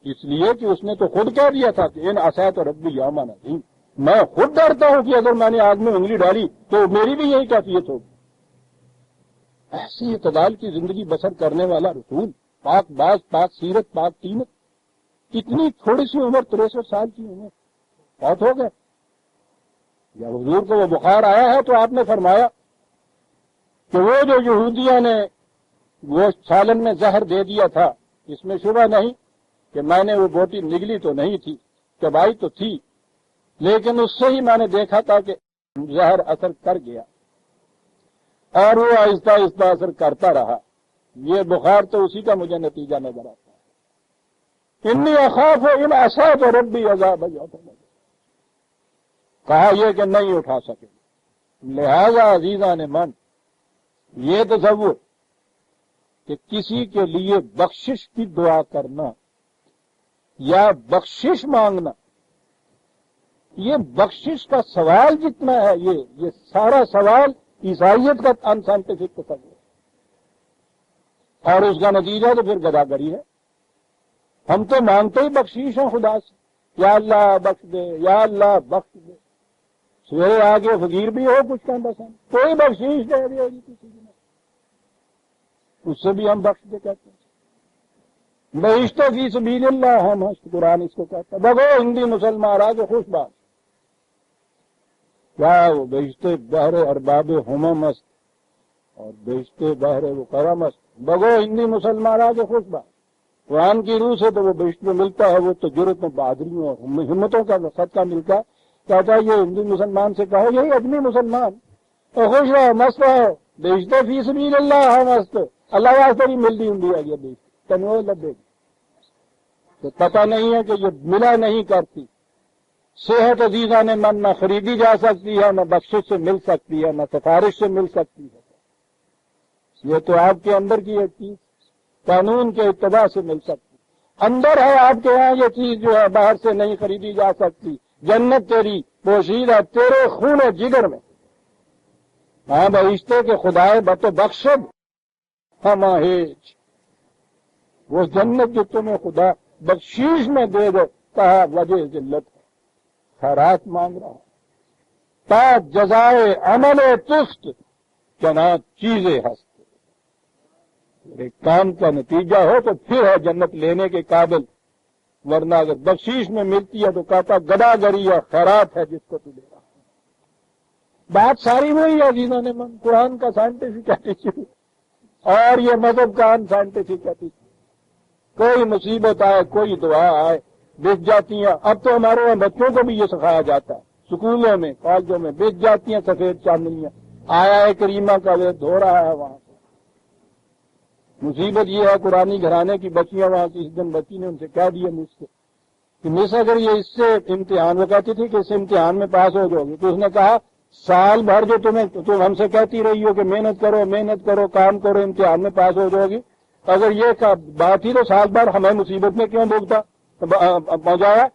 اس لیے کہ اس نے تو خود کہہ دیا تھا کہ ان عصیت ربی یوم عظیم، میں خود ڈرتا ہوں کہ اگر میں نے آگ میں انگلی ڈالی تو میری بھی یہی کیفیت ہوگی. ایسی اعتدال کی زندگی بسر کرنے والا رسول، پاک باز، پاک سیرت، پاک تینت، کتنی تھوڑی سی عمر، 63 سال کی عمر، بہت ہو گئے. جب حضور کو وہ بخار آیا ہے تو آپ نے فرمایا کہ وہ جو یہودیوں نے گوشت سالن میں زہر دے دیا تھا، اس میں شبہ نہیں کہ میں نے وہ بوٹی نگلی تو نہیں تھی، چبائی تو تھی، لیکن اس سے ہی میں نے دیکھا تھا کہ زہر اثر کر گیا اور وہ آہستہ آہستہ اثر کرتا رہا. یہ بخار تو اسی کا مجھے نتیجہ نظر آتا ہے. انی اخاف ان عصیت ربی عذاب یوم عظیم. کہا یہ کہ نہیں اٹھا سکے. لہذا عزیزان من، یہ تصور کہ کسی کے لیے بخشش کی دعا کرنا یا بخشش مانگنا، یہ بخشش کا سوال جتنا ہے، یہ سارا سوال عیسائیت کا ان سائنٹیفک تصور. اور اس کا نتیجہ تو پھر گداگری ہے. ہم تو مانگتے ہی بخشیش ہیں خدا سے، یا اللہ بخش دے، یا اللہ بخش دے. سویرے آگے فقیر بھی ہو کچھ کم پسند، کوئی بخشیش دے دی ہوگی کسی نے، اس سے بھی ہم بخش دے کہتے ہیں. بہشت فی سبیل اللہ ہم قرآن اس کو کہتا ہے. بگو ہندی مسلمان راج خوش بات، کیا وہ بہشت بہر ارباب ہمم است اور بہشت بہر وہ کرم است. بگو ہندی مسلمان راج خوش بات. قرآن کی روح سے تو وہ بہشت میں ملتا ہے، وہ تو جرت میں بہادریوں اور ہمتوں کا صدقہ ملتا ہے. کہتا ہے یہ ہندو مسلمان سے کہو، یہی اجمی مسلمان، تو خوش رہو مست رہو، بہشت فی سبیل اللہ ہم است. اللہ واسطے بھی ملتی ہوں ہے یہ بہشت تنوع لبے گی. تو پتہ نہیں ہے کہ یہ ملا نہیں کرتی. صحت عزیزہ نے من نہ خریدی جا سکتی ہے، نہ بخشش سے مل سکتی ہے، نہ سفارش سے مل سکتی ہے. یہ تو آپ کے اندر کی ایک چیز قانون کے اتباع سے مل سکتی. اندر ہے آپ کے ہاں یہ چیز جو ہے باہر سے نہیں خریدی جا سکتی. جنت تیری پوشیدہ تیرے خون و جگر میں. ہاں بہشتے کے خدائے بت بخشد ہماہیج، وہ جنت جو تمہیں خدا بخشیش میں دے دے، کہا وجہ ذلت ہے، خیرات مانگ رہا ہوں. تا جزائے عمل تست چنات چیزیں ہست. ایک کام کا نتیجہ ہو تو پھر ہے جنت لینے کے قابل، ورنہ اگر بخشیش میں ملتی ہے تو کہتا گداگری یا خیرات ہے جس کو تو دے رہا. بات ساری وہی ہے عزیزوں نے من، قرآن کا سائنٹیفک ایٹیچیوڈ اور یہ مذہب کا ان سائنٹیفک ایٹیچیوڈ. کوئی مصیبت آئے، کوئی دعا آئے، بچ جاتی ہیں. اب تو ہمارے وہاں بچوں کو بھی یہ سکھایا جاتا ہے، سکولوں میں کالجوں میں بچ جاتی ہیں سفید چاندنیاں. آیا ہے کریمہ کا وید ہو رہا ہے وہاں. مصیبت یہ ہے قرآنی گھرانے کی بچیاں وہاں کی. اس دن بچی نے ان سے کہہ دیا مجھ سے کہ مس اگر یہ اس سے امتحان، وہ کہتی تھی کہ اس امتحان میں پاس ہو جاؤ گی، تو اس نے کہا سال بھر جو تم ہم سے کہتی رہی ہو کہ محنت کرو کام کرو امتحان میں پاس ہو جاؤ گی، اگر یہ بات تھی تو سال بھر ہمیں مصیبت میں کیوں بھوگتا پہنچایا؟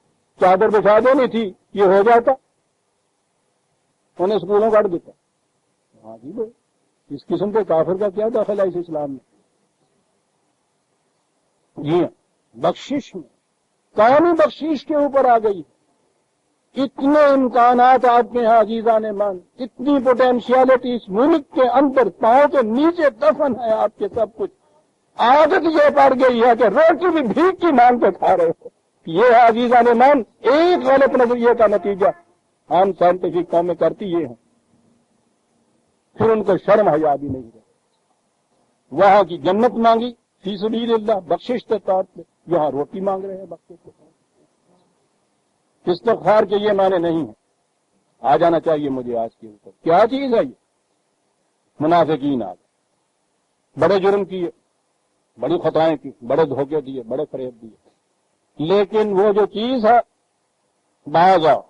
چادر بچھا دینی تھی، یہ ہو جاتا. انہیں اسکولوں کاٹ دیتا. ہاں جی بھائی، اس قسم کے کافر کا کیا داخلہ اس اسلام میں؟ جی بخشش میں قومی بخشش کے اوپر آ گئی. اتنے امکانات آپ کے یہاں عزیزان من، اتنی پوٹینشیلٹی اس ملک کے اندر پاؤں کے نیچے دفن ہے آپ کے سب کچھ. عادت یہ پڑ گئی ہے کہ روٹی بھی بھیک کی مانگ کے کھا رہے ہو. یہ ہے عزیزان من ایک غلط نظریے کا نتیجہ. ہم سائنٹیفک قومیں کرتی یہ ہیں، پھر ان کو شرم حیا بھی نہیں ہے. وہاں کی جنت مانگی فی سبیل اللہ بخشش کے طور پہ، یہاں روٹی مانگ رہے ہیں بخشش کے طور پہ. استغفار کے یہ معنی نہیں ہے. آ جانا چاہیے مجھے آج کے اوپر کیا چیز ہے یہ. منافقین آ گئے، بڑے جرم کیے، بڑی خطائیں کی، بڑے دھوکے دیے، بڑے فریب دیے. لیکن وہ جو چیز ہے باز آؤ،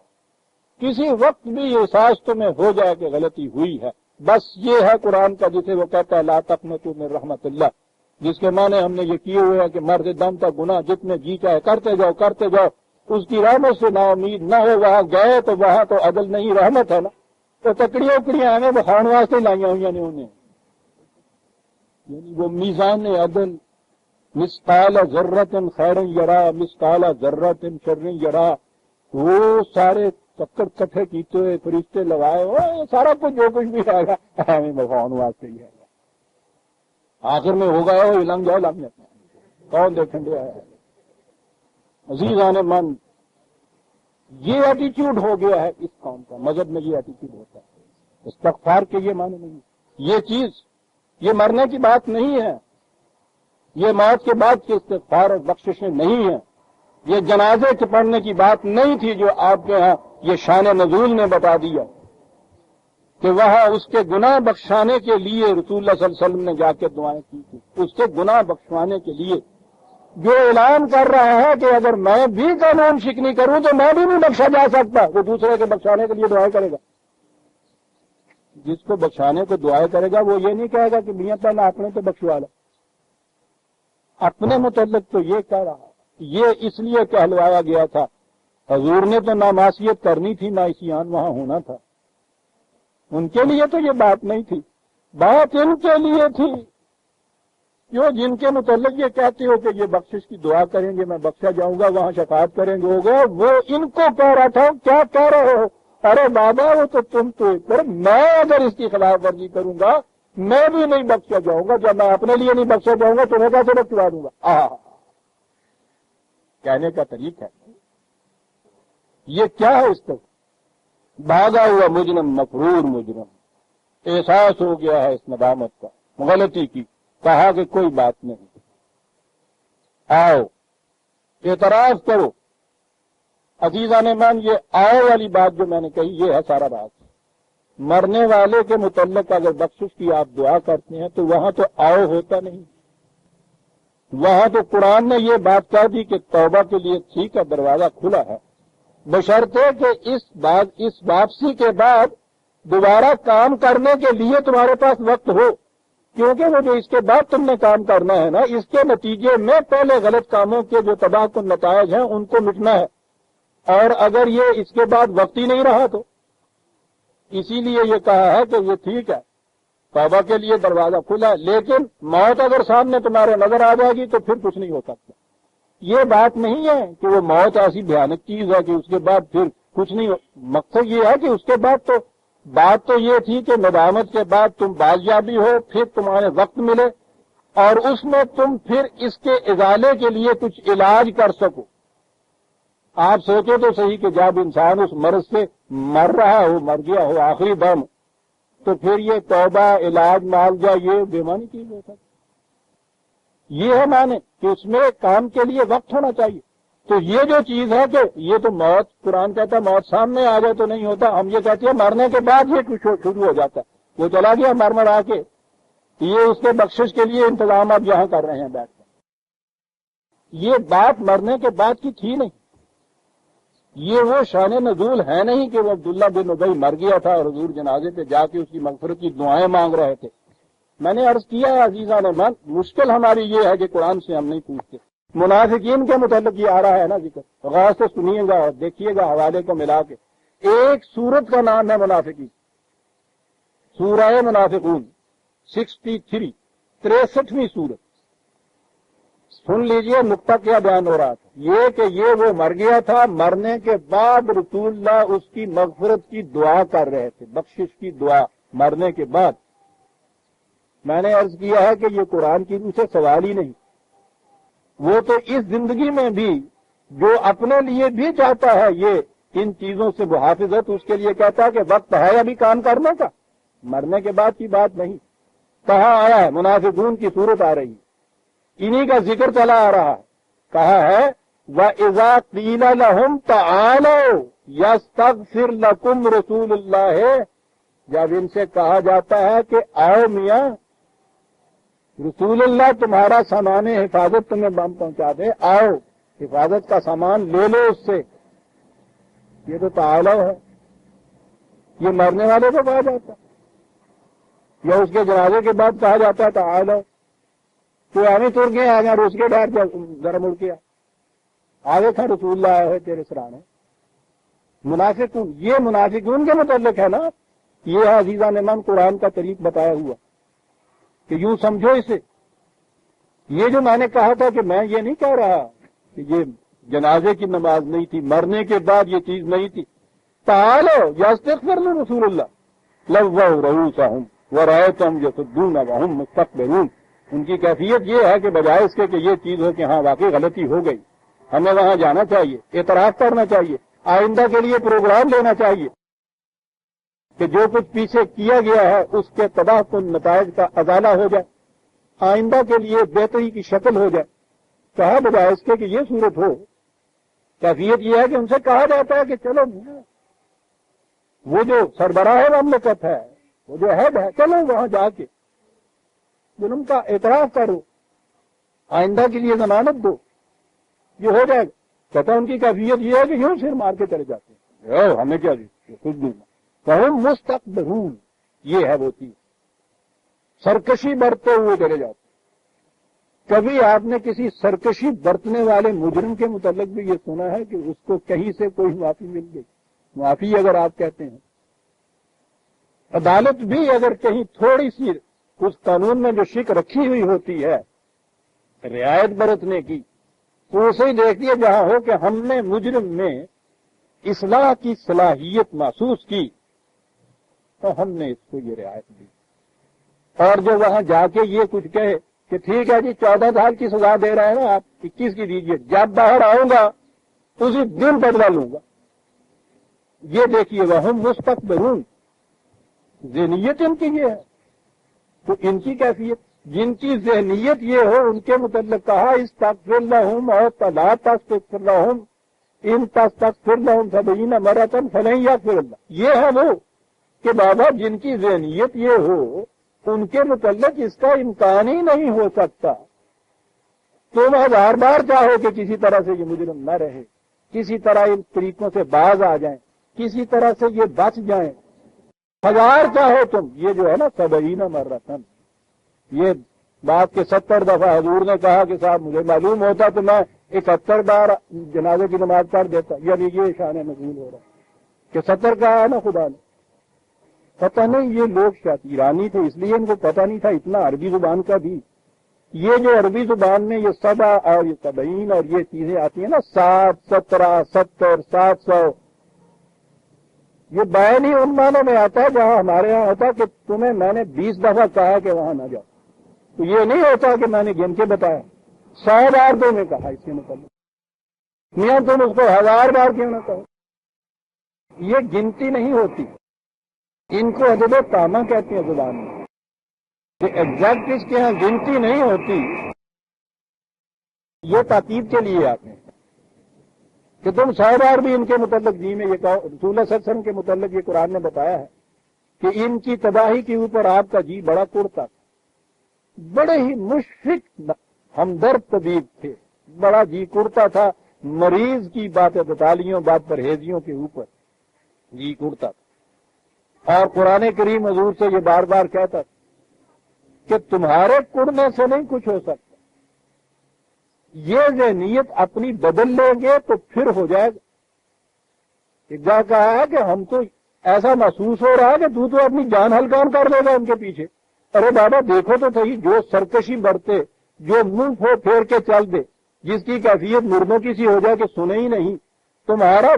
کسی وقت بھی احساس تمہیں ہو جائے کہ غلطی ہوئی ہے، بس یہ ہے قرآن کا جسے وہ کہتا ہے لا تقنطوا من رحمت اللہ، جس کے معنی ہم نے یہ کیے ہوئے ہیں کہ مرد دم تک گناہ جتنے جی چاہے کرتے جاؤ، اس کی رحمت سے نا امید نہ ہو. وہاں گئے تو وہاں تو عدل نہیں رحمت ہے نا. تو تکڑیاں اکڑیاں ہمیں بخان واسطے لائیاں ہوئی نے انہیں، یعنی وہ میزان عدل مثقال ذرۃ خیر یرا مثقال ذرۃ شر یرا، وہ سارے چکر کٹھے کیتے ہوئے فرشتے لگائے ہوئے، سارا کچھ جو کچھ بھی آئے گا ہمیں بخان واسطے ہی ہے. آخر میں ہوگا وہ لنگ جاؤ کون دیکھیں گے. عزیزان من یہ ایٹیچیوڈ ہو گیا ہے اس قوم کا. مذہب میں یہ ایٹیچیوڈ ہوتا ہے. استغفار کے یہ معنی نہیں. یہ چیز یہ مرنے کی بات نہیں ہے، یہ موت کے بعد کے استغفار اور بخششیں نہیں ہیں. یہ جنازے کے پڑھنے کی بات نہیں تھی جو آپ کے ہاں یہ شان نزول نے بتا دیا کہ وہاں اس کے گناہ بخشانے کے لیے رسول اللہ صلی اللہ علیہ وسلم نے جا کے دعائیں کی تھی. اس کے گناہ بخشوانے کے لیے جو اعلان کر رہا ہے کہ اگر میں بھی قانون شکنی کروں تو میں بھی نہیں بخشا جا سکتا، وہ دوسرے کے بخشانے کے لیے دعائیں کرے گا. جس کو بخشانے کو دعائیں کرے گا وہ یہ نہیں کہے گا کہ میاں پہلے اپنے تو بخشوا لا. اپنے متعلق تو یہ کہہ رہا، یہ اس لیے کہلوایا گیا تھا حضور نے تو نہ معصیت کرنی تھی نہ عصیان وہاں ہونا تھا. ان کے لیے تو یہ بات نہیں تھی، بات ان کے لیے تھی کیوں جن کے متعلق یہ کہتے ہو کہ یہ بخشش کی دعا کریں گے میں بخشا جاؤں گا وہاں شفاعت کریں گے ہوگا وہ ان کو کہہ رہا تھا کیا کہہ رہے ہو ارے بابا وہ تو تم تو میں اگر اس کی خلاف ورزی کروں گا میں بھی نہیں بخشا جاؤں گا جب میں اپنے لیے نہیں بخشا جاؤں گا تمہیں کیسے بخشوا دوں گا کہنے کا طریقہ ہے یہ کیا ہے اس طرح بھاگا ہوا مجرم مفرور مجرم احساس ہو گیا ہے اس ندامت کا غلطی کی کہا کہ کوئی بات نہیں آؤ اعتراف کرو عزیزان من یہ آؤ والی بات جو میں نے کہی یہ ہے سارا بات مرنے والے کے متعلق اگر بخشش کی آپ دعا کرتے ہیں تو وہاں تو آؤ ہوتا نہیں وہاں تو قرآن نے یہ بات کہہ دی کہ توبہ کے لیے ٹھیک ہے دروازہ کھلا ہے بشرطے کہ اس واپسی کے بعد دوبارہ کام کرنے کے لیے تمہارے پاس وقت ہو کیونکہ وہ جو اس کے بعد تم نے کام کرنا ہے نا اس کے نتیجے میں پہلے غلط کاموں کے جو تباہ کن نتائج ہیں ان کو مٹنا ہے اور اگر یہ اس کے بعد وقت ہی نہیں رہا تو اسی لیے یہ کہا ہے کہ یہ ٹھیک ہے توبہ کے لیے دروازہ کھلا ہے لیکن موت اگر سامنے تمہارے نظر آ جائے گی تو پھر کچھ نہیں ہو سکتا یہ بات نہیں ہے کہ وہ موت ایسی بھیانک چیز ہے کہ اس کے بعد پھر کچھ نہیں ہو مقصد یہ ہے کہ اس کے بعد تو بات تو یہ تھی کہ ندامت کے بعد تم بازیابی ہو پھر تمہارے وقت ملے اور اس میں تم پھر اس کے ازالے کے لیے کچھ علاج کر سکو آپ سوچو تو صحیح کہ جب انسان اس مرض سے مر رہا ہو مر گیا ہو آخری دم تو پھر یہ توبہ علاج معالجہ یہ بےمانی چیز ہو سکتی یہ ہے معنی کہ اس میں کام کے لیے وقت ہونا چاہیے تو یہ جو چیز ہے کہ یہ تو موت قرآن کہتا ہے موت سامنے آ جائے تو نہیں ہوتا ہم یہ کہتے ہیں مرنے کے بعد یہ کچھ شروع ہو جاتا ہے وہ چلا گیا مر آ کے یہ اس کے بخشش کے لیے انتظام آپ یہاں کر رہے ہیں بیٹھ کر یہ بات مرنے کے بعد کی تھی نہیں یہ وہ شان نزول ہے نہیں کہ وہ عبداللہ بن ابی مر گیا تھا اور حضور جنازے پہ جا کے اس کی مغفرت کی دعائیں مانگ رہے تھے میں نے عرض کیا ہے عزیزان من مشکل ہماری یہ ہے کہ قرآن سے ہم نہیں پوچھتے منافقین کے متعلق یہ آ رہا ہے نا ذکر غور سے سنیے گا اور دیکھیے گا حوالے کو ملا کے ایک سورت کا نام ہے منافقین سورہ منافقون 63 63ویں سورت سن لیجئے نقطہ کیا بیان ہو رہا تھا یہ کہ یہ وہ مر گیا تھا مرنے کے بعد رسول اللہ اس کی مغفرت کی دعا کر رہے تھے بخشش کی دعا مرنے کے بعد میں نے عرض کیا ہے کہ یہ قرآن کی روح سے سوال ہی نہیں وہ تو اس زندگی میں بھی جو اپنے لیے بھی چاہتا ہے یہ ان چیزوں سے محافظت اس کے لیے کہتا ہے کہ وقت ہے ابھی کام کرنے کا مرنے کے بعد کی بات نہیں کہاں آیا ہے منافقون کی صورت آ رہی ہے انہی کا ذکر چلا آ رہا ہے کہا ہے وَإِذَا قِيلَ لَهُمْ تَعَالَوْا يَسْتَغْفِرْ لَكُمْ رَسُولُ اللَّهِ جب ان سے کہا جاتا ہے کہ آؤ میاں رسول اللہ تمہارا سامان حفاظت تمہیں بم پہنچا دے آؤ حفاظت کا سامان لے لو اس سے یہ تو تعالو ہے یہ مرنے والے کو کہا جاتا ہے یا اس کے جنازے کے بعد کہا جاتا ہے تعالو تو ہمیں تر گئے آ جائیں روس کے ڈر ذرا مڑ کے آگے تھا رسول اللہ آئے ہوئے تیرے سرانے منافقون یہ منافقون کے متعلق ہے نا یہ عزیزان من قرآن کا طریق بتایا ہوا کہ یوں سمجھو اسے یہ جو میں نے کہا تھا کہ میں یہ نہیں کہہ رہا کہ یہ جنازے کی نماز نہیں تھی مرنے کے بعد یہ چیز نہیں تھی تعالو یستغفر لرسول اللہ لووا رؤوسہم ورأیتہم یصدون وہم مستکبرون ان کی کیفیت یہ ہے کہ بجائے اس کے کہ یہ چیز ہو کہ ہاں واقعی غلطی ہو گئی ہمیں وہاں جانا چاہیے اعتراف کرنا چاہیے آئندہ کے لیے پروگرام لینا چاہیے کہ جو کچھ پیچھے کیا گیا ہے اس کے تباہ کن نتائج کا ازالہ ہو جائے آئندہ کے لیے بہتری کی شکل ہو جائے کہا بجائے اس کے کہ یہ صورت ہو کیفیت یہ ہے کہ ان سے کہا جاتا ہے کہ چلو وہ جو سربراہ مملکت ہے وہ جو ہیڈ ہے چلو وہاں جا کے ظلم کا اعتراف کرو آئندہ کے لیے ضمانت دو یہ ہو جائے گا کہتا ان کی کیفیت یہ ہے کہ یوں سر مار کے چلے جاتے ہیں ہمیں کیا کچھ دوں کہوں مستقبرون یہ ہے وہ چیز سرکشی برتتے ہوئے چلے جاتے کبھی آپ نے کسی سرکشی برتنے والے مجرم کے متعلق بھی یہ سنا ہے کہ اس کو کہیں سے کوئی معافی مل گئی معافی اگر آپ کہتے ہیں عدالت بھی اگر کہیں تھوڑی سی اس قانون میں جو شک رکھی ہوئی ہوتی ہے رعایت برتنے کی تو اسے ہی دیکھ دیا جہاں ہو کہ ہم نے مجرم میں اصلاح کی صلاحیت محسوس کی تو ہم نے اس کو یہ رعایت دی، اور جو وہاں جا کے یہ کچھ کہے کہ ٹھیک ہے جی 14 سال کی سزا دے رہے ہیں نا آپ 21 کی دیجیے، جب باہر آؤں گا اسی دن بدلا لوں گا، یہ دیکھیے وہ مستقبرون، ذہنیت ان کی یہ ہے۔ تو ان کی کیفیت، جن کی ذہنیت یہ ہو ان کے متعلق کہا استغفر لہم اور لا تستغفر لہم ان تستغفر لہم 70 مرۃ فلن یغفر اللہ، یہ ہے وہ کہ بابا جن کی ذہنیت یہ ہو ان کے متعلق اس کا امکان ہی نہیں ہو سکتا، تم 1000 بار چاہو کہ کسی طرح سے یہ مجرم نہ رہے، کسی طرح ان طریقوں سے باز آ جائیں، کسی طرح سے یہ بچ جائیں، 1000 چاہو تم، یہ جو ہے نا 70 مرۃ، یہ بات کے 70 دفعہ حضور نے کہا کہ صاحب مجھے معلوم ہوتا تو میں 71 بار جنازے کی نماز پڑھ دیتا، یعنی یہ شان نزول ہو رہا کہ 70 کہا ہے نا خدا نے۔ پتہ نہیں یہ لوگ شاید ایرانی تھے اس لیے ان کو پتہ نہیں تھا اتنا عربی زبان کا بھی، یہ جو عربی زبان میں یہ 70 اور یہ 70 اور یہ چیزیں آتی ہیں نا 60 17 70 700، یہ بیان ہی ان معنوں میں آتا ہے جہاں ہمارے ہاں ہوتا کہ تمہیں میں نے 20 دفعہ کہا کہ وہاں نہ جاؤ، تو یہ نہیں ہوتا کہ میں نے گن کے بتایا، 100 بار تو میں کہا اس کے مطلب میاں تم اس کو 1000 بار کیوں نہ کہو، یہ گنتی نہیں ہوتی، ان کو عدد و تامہ کہتے ہیں زبان میں، کہ ایگزیکٹ اس کے ہاں گنتی نہیں ہوتی، یہ تاکید کے لیے آتے ہیں کہ تم 100 بار بھی ان کے متعلق جی میں یہ کہو۔ رسول اللہ صلی اللہ علیہ وسلم کے متعلق یہ قرآن نے بتایا ہے کہ ان کی تباہی کے اوپر آپ کا جی بڑا کڑتا تھا، بڑے ہی مشفق ہمدرد طبیب تھے، بڑا جی کڑتا تھا، مریض کی باتیں بتالیوں بات پرہیزیوں کے اوپر جی کڑتا تھا، اور قرآن کریم حضور سے یہ بار بار کہتا تھا کہ تمہارے کڑنے سے نہیں کچھ ہو سکتا، یہ ذہنیت اپنی بدل لیں گے تو پھر ہو جائے گا۔ ایک جگہ کہا ہے کہ ہم تو ایسا محسوس ہو رہا ہے کہ تو اپنی جان ہلکان کر لے گا ان کے پیچھے، ارے بابا دیکھو تو صحیح، جو سرکشی برتے، جو منہ پھیر کے چل دے، جس کی کیفیت مردوں کی سی ہو جائے کہ سنے ہی نہیں، تمہارا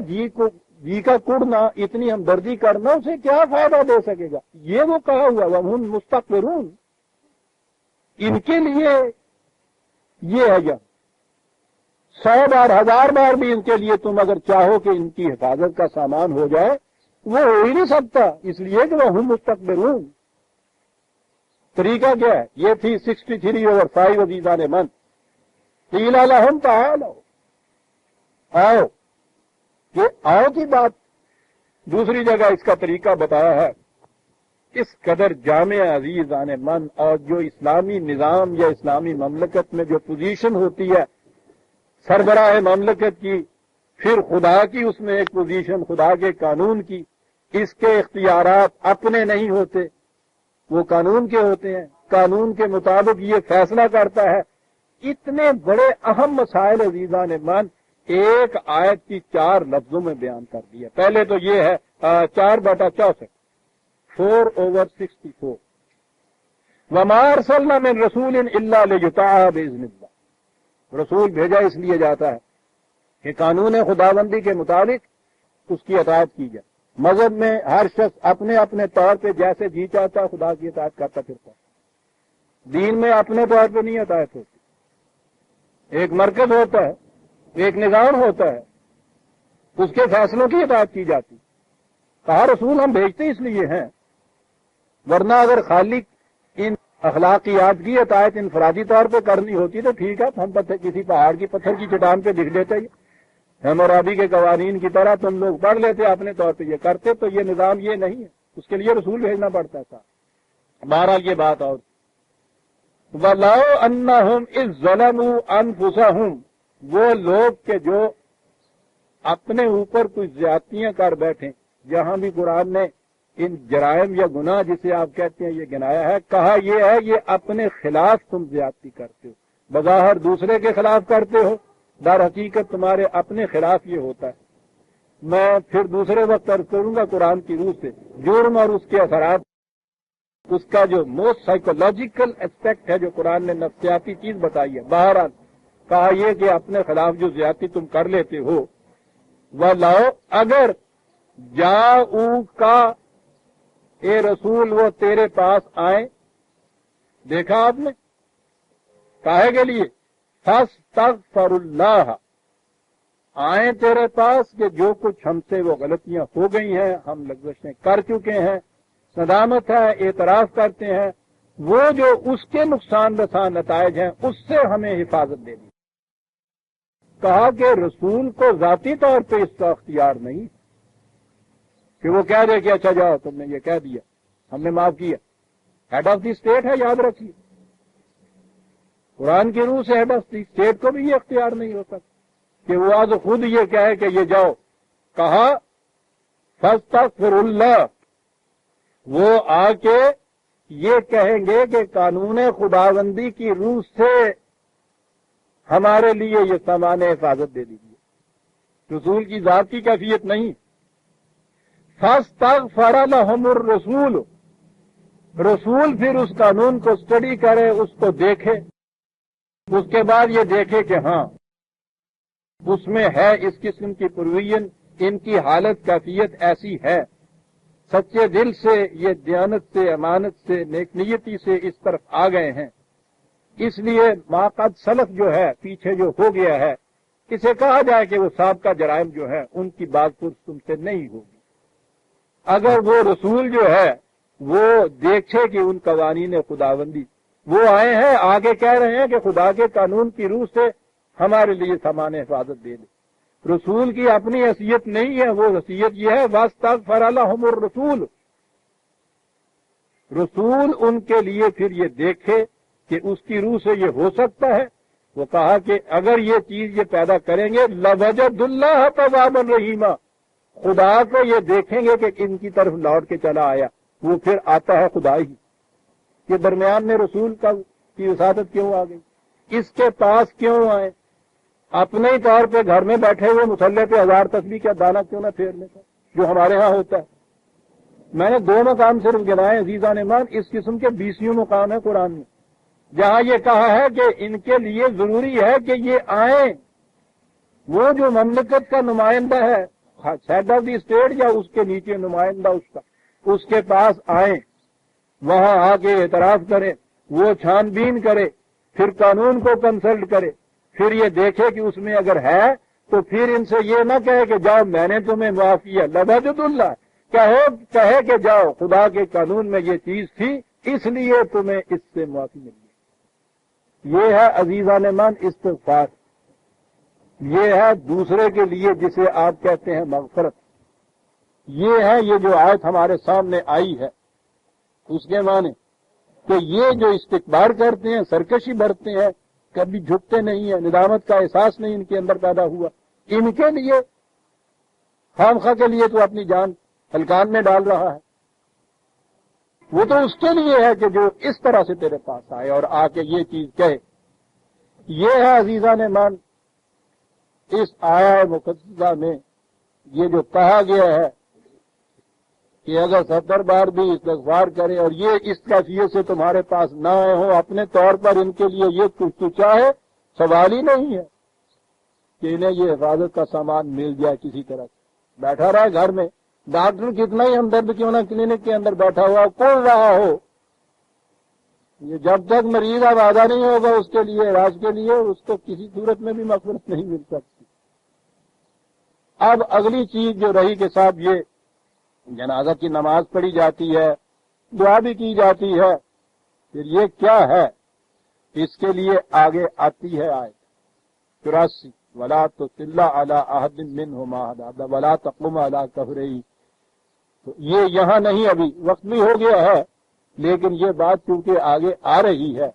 جی کا کڑنا، اتنی ہمدردی کرنا اسے کیا فائدہ دے سکے گا؟ یہ وہ کہا ہوا وَهُمْ مُسْتَكْبِرُونَ، ان کے لیے یہ ہے یا 100 بار 1000 بار بھی ان کے لیے تم اگر چاہو کہ ان کی حفاظت کا سامان ہو جائے وہ ہو ہی نہیں سکتا، اس لیے کہ وَهُمْ مُسْتَكْبِرُونَ۔ طریقہ کیا ہے؟ یہ تھی 63/5 عزیزان من، قیل لہم تعالوا، آؤ، یہ آؤ کی بات دوسری جگہ اس کا طریقہ بتایا ہے، اس قدر جامع عزیزان من، اور جو اسلامی نظام یا اسلامی مملکت میں جو پوزیشن ہوتی ہے سربراہ مملکت کی، پھر خدا کی اس میں ایک پوزیشن، خدا کے قانون کی، اس کے اختیارات اپنے نہیں ہوتے، وہ قانون کے ہوتے ہیں، قانون کے مطابق یہ فیصلہ کرتا ہے۔ اتنے بڑے اہم مسائل عزیزان من ایک آیت کی 4 لفظوں میں بیان کر دیا۔ پہلے تو یہ ہے 4/64، 4/64، وَمَا أَرْسَلْنَا مِن رَسُولٍ إِلَّا لِيُطَاعَ بِإِذْنِ اللَّهِ، رسول بھیجا اس لیے جاتا ہے کہ قانون خداوندی کے مطابق اس کی اطاعت کی جائے۔ مذہب میں ہر شخص اپنے اپنے طور پہ جیسے جی چاہتا خدا کی اطاعت کرتا پھرتا، دین میں اپنے طور پہ نہیں اطاعت ہوتی، ایک مرکز ہوتا ہے، ایک نظام ہوتا ہے، اس کے فیصلوں کی اطاعت کی جاتی۔ کہا رسول ہم بھیجتے اس لیے ہیں، ورنہ اگر خالق ان اخلاقیات کی اطاعت انفرادی طور پہ کرنی ہوتی تو ٹھیک ہے، ہم کسی پہاڑ کی پتھر کی چٹان پہ لکھ دیتے، ہیمورابی کے قوانین کی طرح تم لوگ پڑھ لیتے اپنے طور پہ یہ کرتے، تو یہ نظام یہ نہیں ہے، اس کے لیے رسول بھیجنا پڑتا تھا۔ بہرحال یہ بات اور وَلَوْ أَنَّهُمْ إِذْ ظَلَمُوا أَنفُسَهُمْ، وہ لوگ کہ جو اپنے اوپر کچھ زیادتیاں کر بیٹھیں، جہاں بھی قرآن نے ان جرائم یا گناہ جسے آپ کہتے ہیں یہ گنایا ہے، کہا یہ ہے یہ اپنے خلاف تم زیادتی کرتے ہو، بظاہر دوسرے کے خلاف کرتے ہو، در حقیقت تمہارے اپنے خلاف یہ ہوتا ہے۔ میں پھر دوسرے وقت عرض کروں گا قرآن کی روح سے جرم اور اس کے اثرات اس کا جو موسٹ سائیکولوجیکل اسپیکٹ ہے جو قرآن نے نفسیاتی چیز بتائی ہے، بہرحال کہا یہ کہ اپنے خلاف جو زیادتی تم کر لیتے ہو وہ لاؤ، اگر جاؤ کا اے رسول وہ تیرے پاس آئیں، دیکھا آپ نے کاہے کے لیے؟ فاستغفر اللہ، آئیں تیرے پاس کہ جو کچھ ہم سے وہ غلطیاں ہو گئی ہیں، ہم لغزشیں کر چکے ہیں، ندامت ہے، اعتراف کرتے ہیں، وہ جو اس کے نقصان رساں نتائج ہیں اس سے ہمیں حفاظت دے دی۔ کہا کہ رسول کو ذاتی طور پہ اس کا اختیار نہیں کہ وہ کہہ دے کہ اچھا جاؤ تم نے یہ کہہ دیا ہم نے معاف کیا۔ ہیڈ آف دی اسٹیٹ ہے، یاد رکھیے، قرآن کی روح سے ہیڈ آف دی اسٹیٹ کو بھی یہ اختیار نہیں ہوتا کہ وہ آج خود یہ کہے کہ یہ جاؤ۔ کہا فاستغفر اللہ، وہ آ کے یہ کہیں گے کہ قانون خداوندی کی روح سے ہمارے لیے یہ سامان حفاظت دے دیجیے، رسول کی ذات کی کیفیت نہیں۔ فاستغفر لهم الرسول، رسول پھر اس قانون کو اسٹڈی کرے، اس کو دیکھے، اس کے بعد یہ دیکھے کہ ہاں اس میں ہے اس قسم کی پروویژن، ان کی حالت کیفیت ایسی ہے، سچے دل سے یہ دیانت سے، امانت سے، نیک نیتی سے اس طرف آ گئے ہیں، اس لیے ما قد سلف جو ہے پیچھے جو ہو گیا ہے اسے کہا جائے کہ وہ سابقہ جرائم جو ہے ان کی بات پرس تم سے نہیں ہوگی۔ اگر وہ رسول جو ہے وہ دیکھے کہ ان قوانین خداوندی وہ آئے ہیں، آگے کہہ رہے ہیں کہ خدا کے قانون کی روح سے ہمارے لیے سامان حفاظت دے دے، رسول کی اپنی حیثیت نہیں ہے، وہ حیثیت یہ ہے واستغفر لهم الرسول، رسول ان کے لیے پھر یہ دیکھے کہ اس کی روح سے یہ ہو سکتا ہے۔ وہ کہا کہ اگر یہ چیز یہ پیدا کریں گے لوجد اللہ توابا رحیما، خدا کو یہ دیکھیں گے کہ ان کی طرف لوٹ کے چلا آیا، وہ پھر آتا ہے خدا ہی کے درمیان میں رسول کی وساطت کیوں آ گئی؟ اس کے پاس کیوں آئے؟ اپنے ہی طور پہ گھر میں بیٹھے ہوئے مصلے پہ 1000 تسبیح کا دانہ کیوں نہ پھیرنے کا جو ہمارے ہاں ہوتا ہے۔ میں نے 2 مقام صرف گنائے عزیزان ایمان، اس قسم کے 20 مقام ہے قرآن میں جہاں یہ کہا ہے کہ ان کے لیے ضروری ہے کہ یہ آئیں، وہ جو مملکت کا نمائندہ ہے، ہیڈ آف دی اسٹیٹ یا اس کے نیچے نمائندہ اس کا، اس کے پاس آئیں، وہاں آ کے اعتراف کرے، وہ چھان بین کرے، پھر قانون کو کنسلٹ کرے، پھر یہ دیکھے کہ اس میں اگر ہے تو پھر ان سے یہ نہ کہے کہ جاؤ میں نے تمہیں معاف کیا، لوجد اللہ، کہے کہ جاؤ خدا کے قانون میں یہ چیز تھی اس لیے تمہیں اس سے معافی ملی۔ یہ ہے عزیزان من استغفار، یہ ہے دوسرے کے لیے جسے آپ کہتے ہیں مغفرت، یہ ہے یہ جو آیت ہمارے سامنے آئی ہے اس کے معنی کہ یہ جو استکبار کرتے ہیں، سرکشی برتتے ہیں، کبھی جھکتے نہیں ہیں، ندامت کا احساس نہیں ان کے اندر پیدا ہوا، ان کے لیے خام خواہ کے لیے تو اپنی جان ہلکان میں ڈال رہا ہے، وہ تو اس کے لیے ہے کہ جو اس طرح سے تیرے پاس آئے اور آ کے یہ چیز کہے۔ یہ ہے عزیزان مان اس آیا مقدسہ میں یہ جو کہا گیا ہے کہ اگر 70 بار بھی استغفار کرے اور یہ اس کیفیت سے تمہارے پاس نہ آئے ہوں اپنے طور پر، ان کے لیے یہ کچھ تو چاہے سوال ہی نہیں ہے کہ انہیں یہ حفاظت کا سامان مل جائے کسی طرح سے، بیٹھا رہے گھر میں، ڈاکٹر کتنا ہی ہمدرد کیوں نہ کلینک کے اندر بیٹھا ہوا کھول رہا ہو، یہ جب تک مریض آبادہ نہیں ہوگا اس کے لیے علاج کے لیے اس کو کسی صورت میں بھی مغفرت نہیں مل سکتی۔ اب اگلی چیز جو رہی کہ صاحب یہ جنازہ کی نماز پڑھی جاتی ہے، دعا بھی کی جاتی ہے، پھر یہ کیا ہے؟ اس کے لیے آگے آتی ہے آیت 84 وَلَا تُصِلَّ عَلَىٰ أَحَدٍ مِّنْهُمْ أَبَدًا وَلَا تَقُمْ عَلَىٰ قَبْرِهِ، تو یہ یہاں نہیں، ابھی وقت بھی ہو گیا ہے لیکن یہ بات چونکہ آگے آ رہی ہے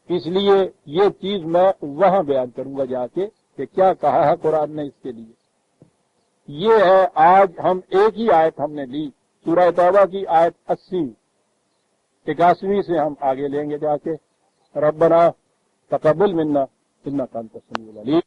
اس لیے یہ چیز میں وہاں بیان کروں گا جا کے کہ کیا کہا ہے قرآن نے اس کے لیے۔ یہ ہے آج ہم ایک ہی آیت ہم نے لی، سورہ توبہ کی آیت 80، 81 سے ہم آگے لیں گے جا کے۔ ربنا تقبل منا انک انت السمیع العلیم۔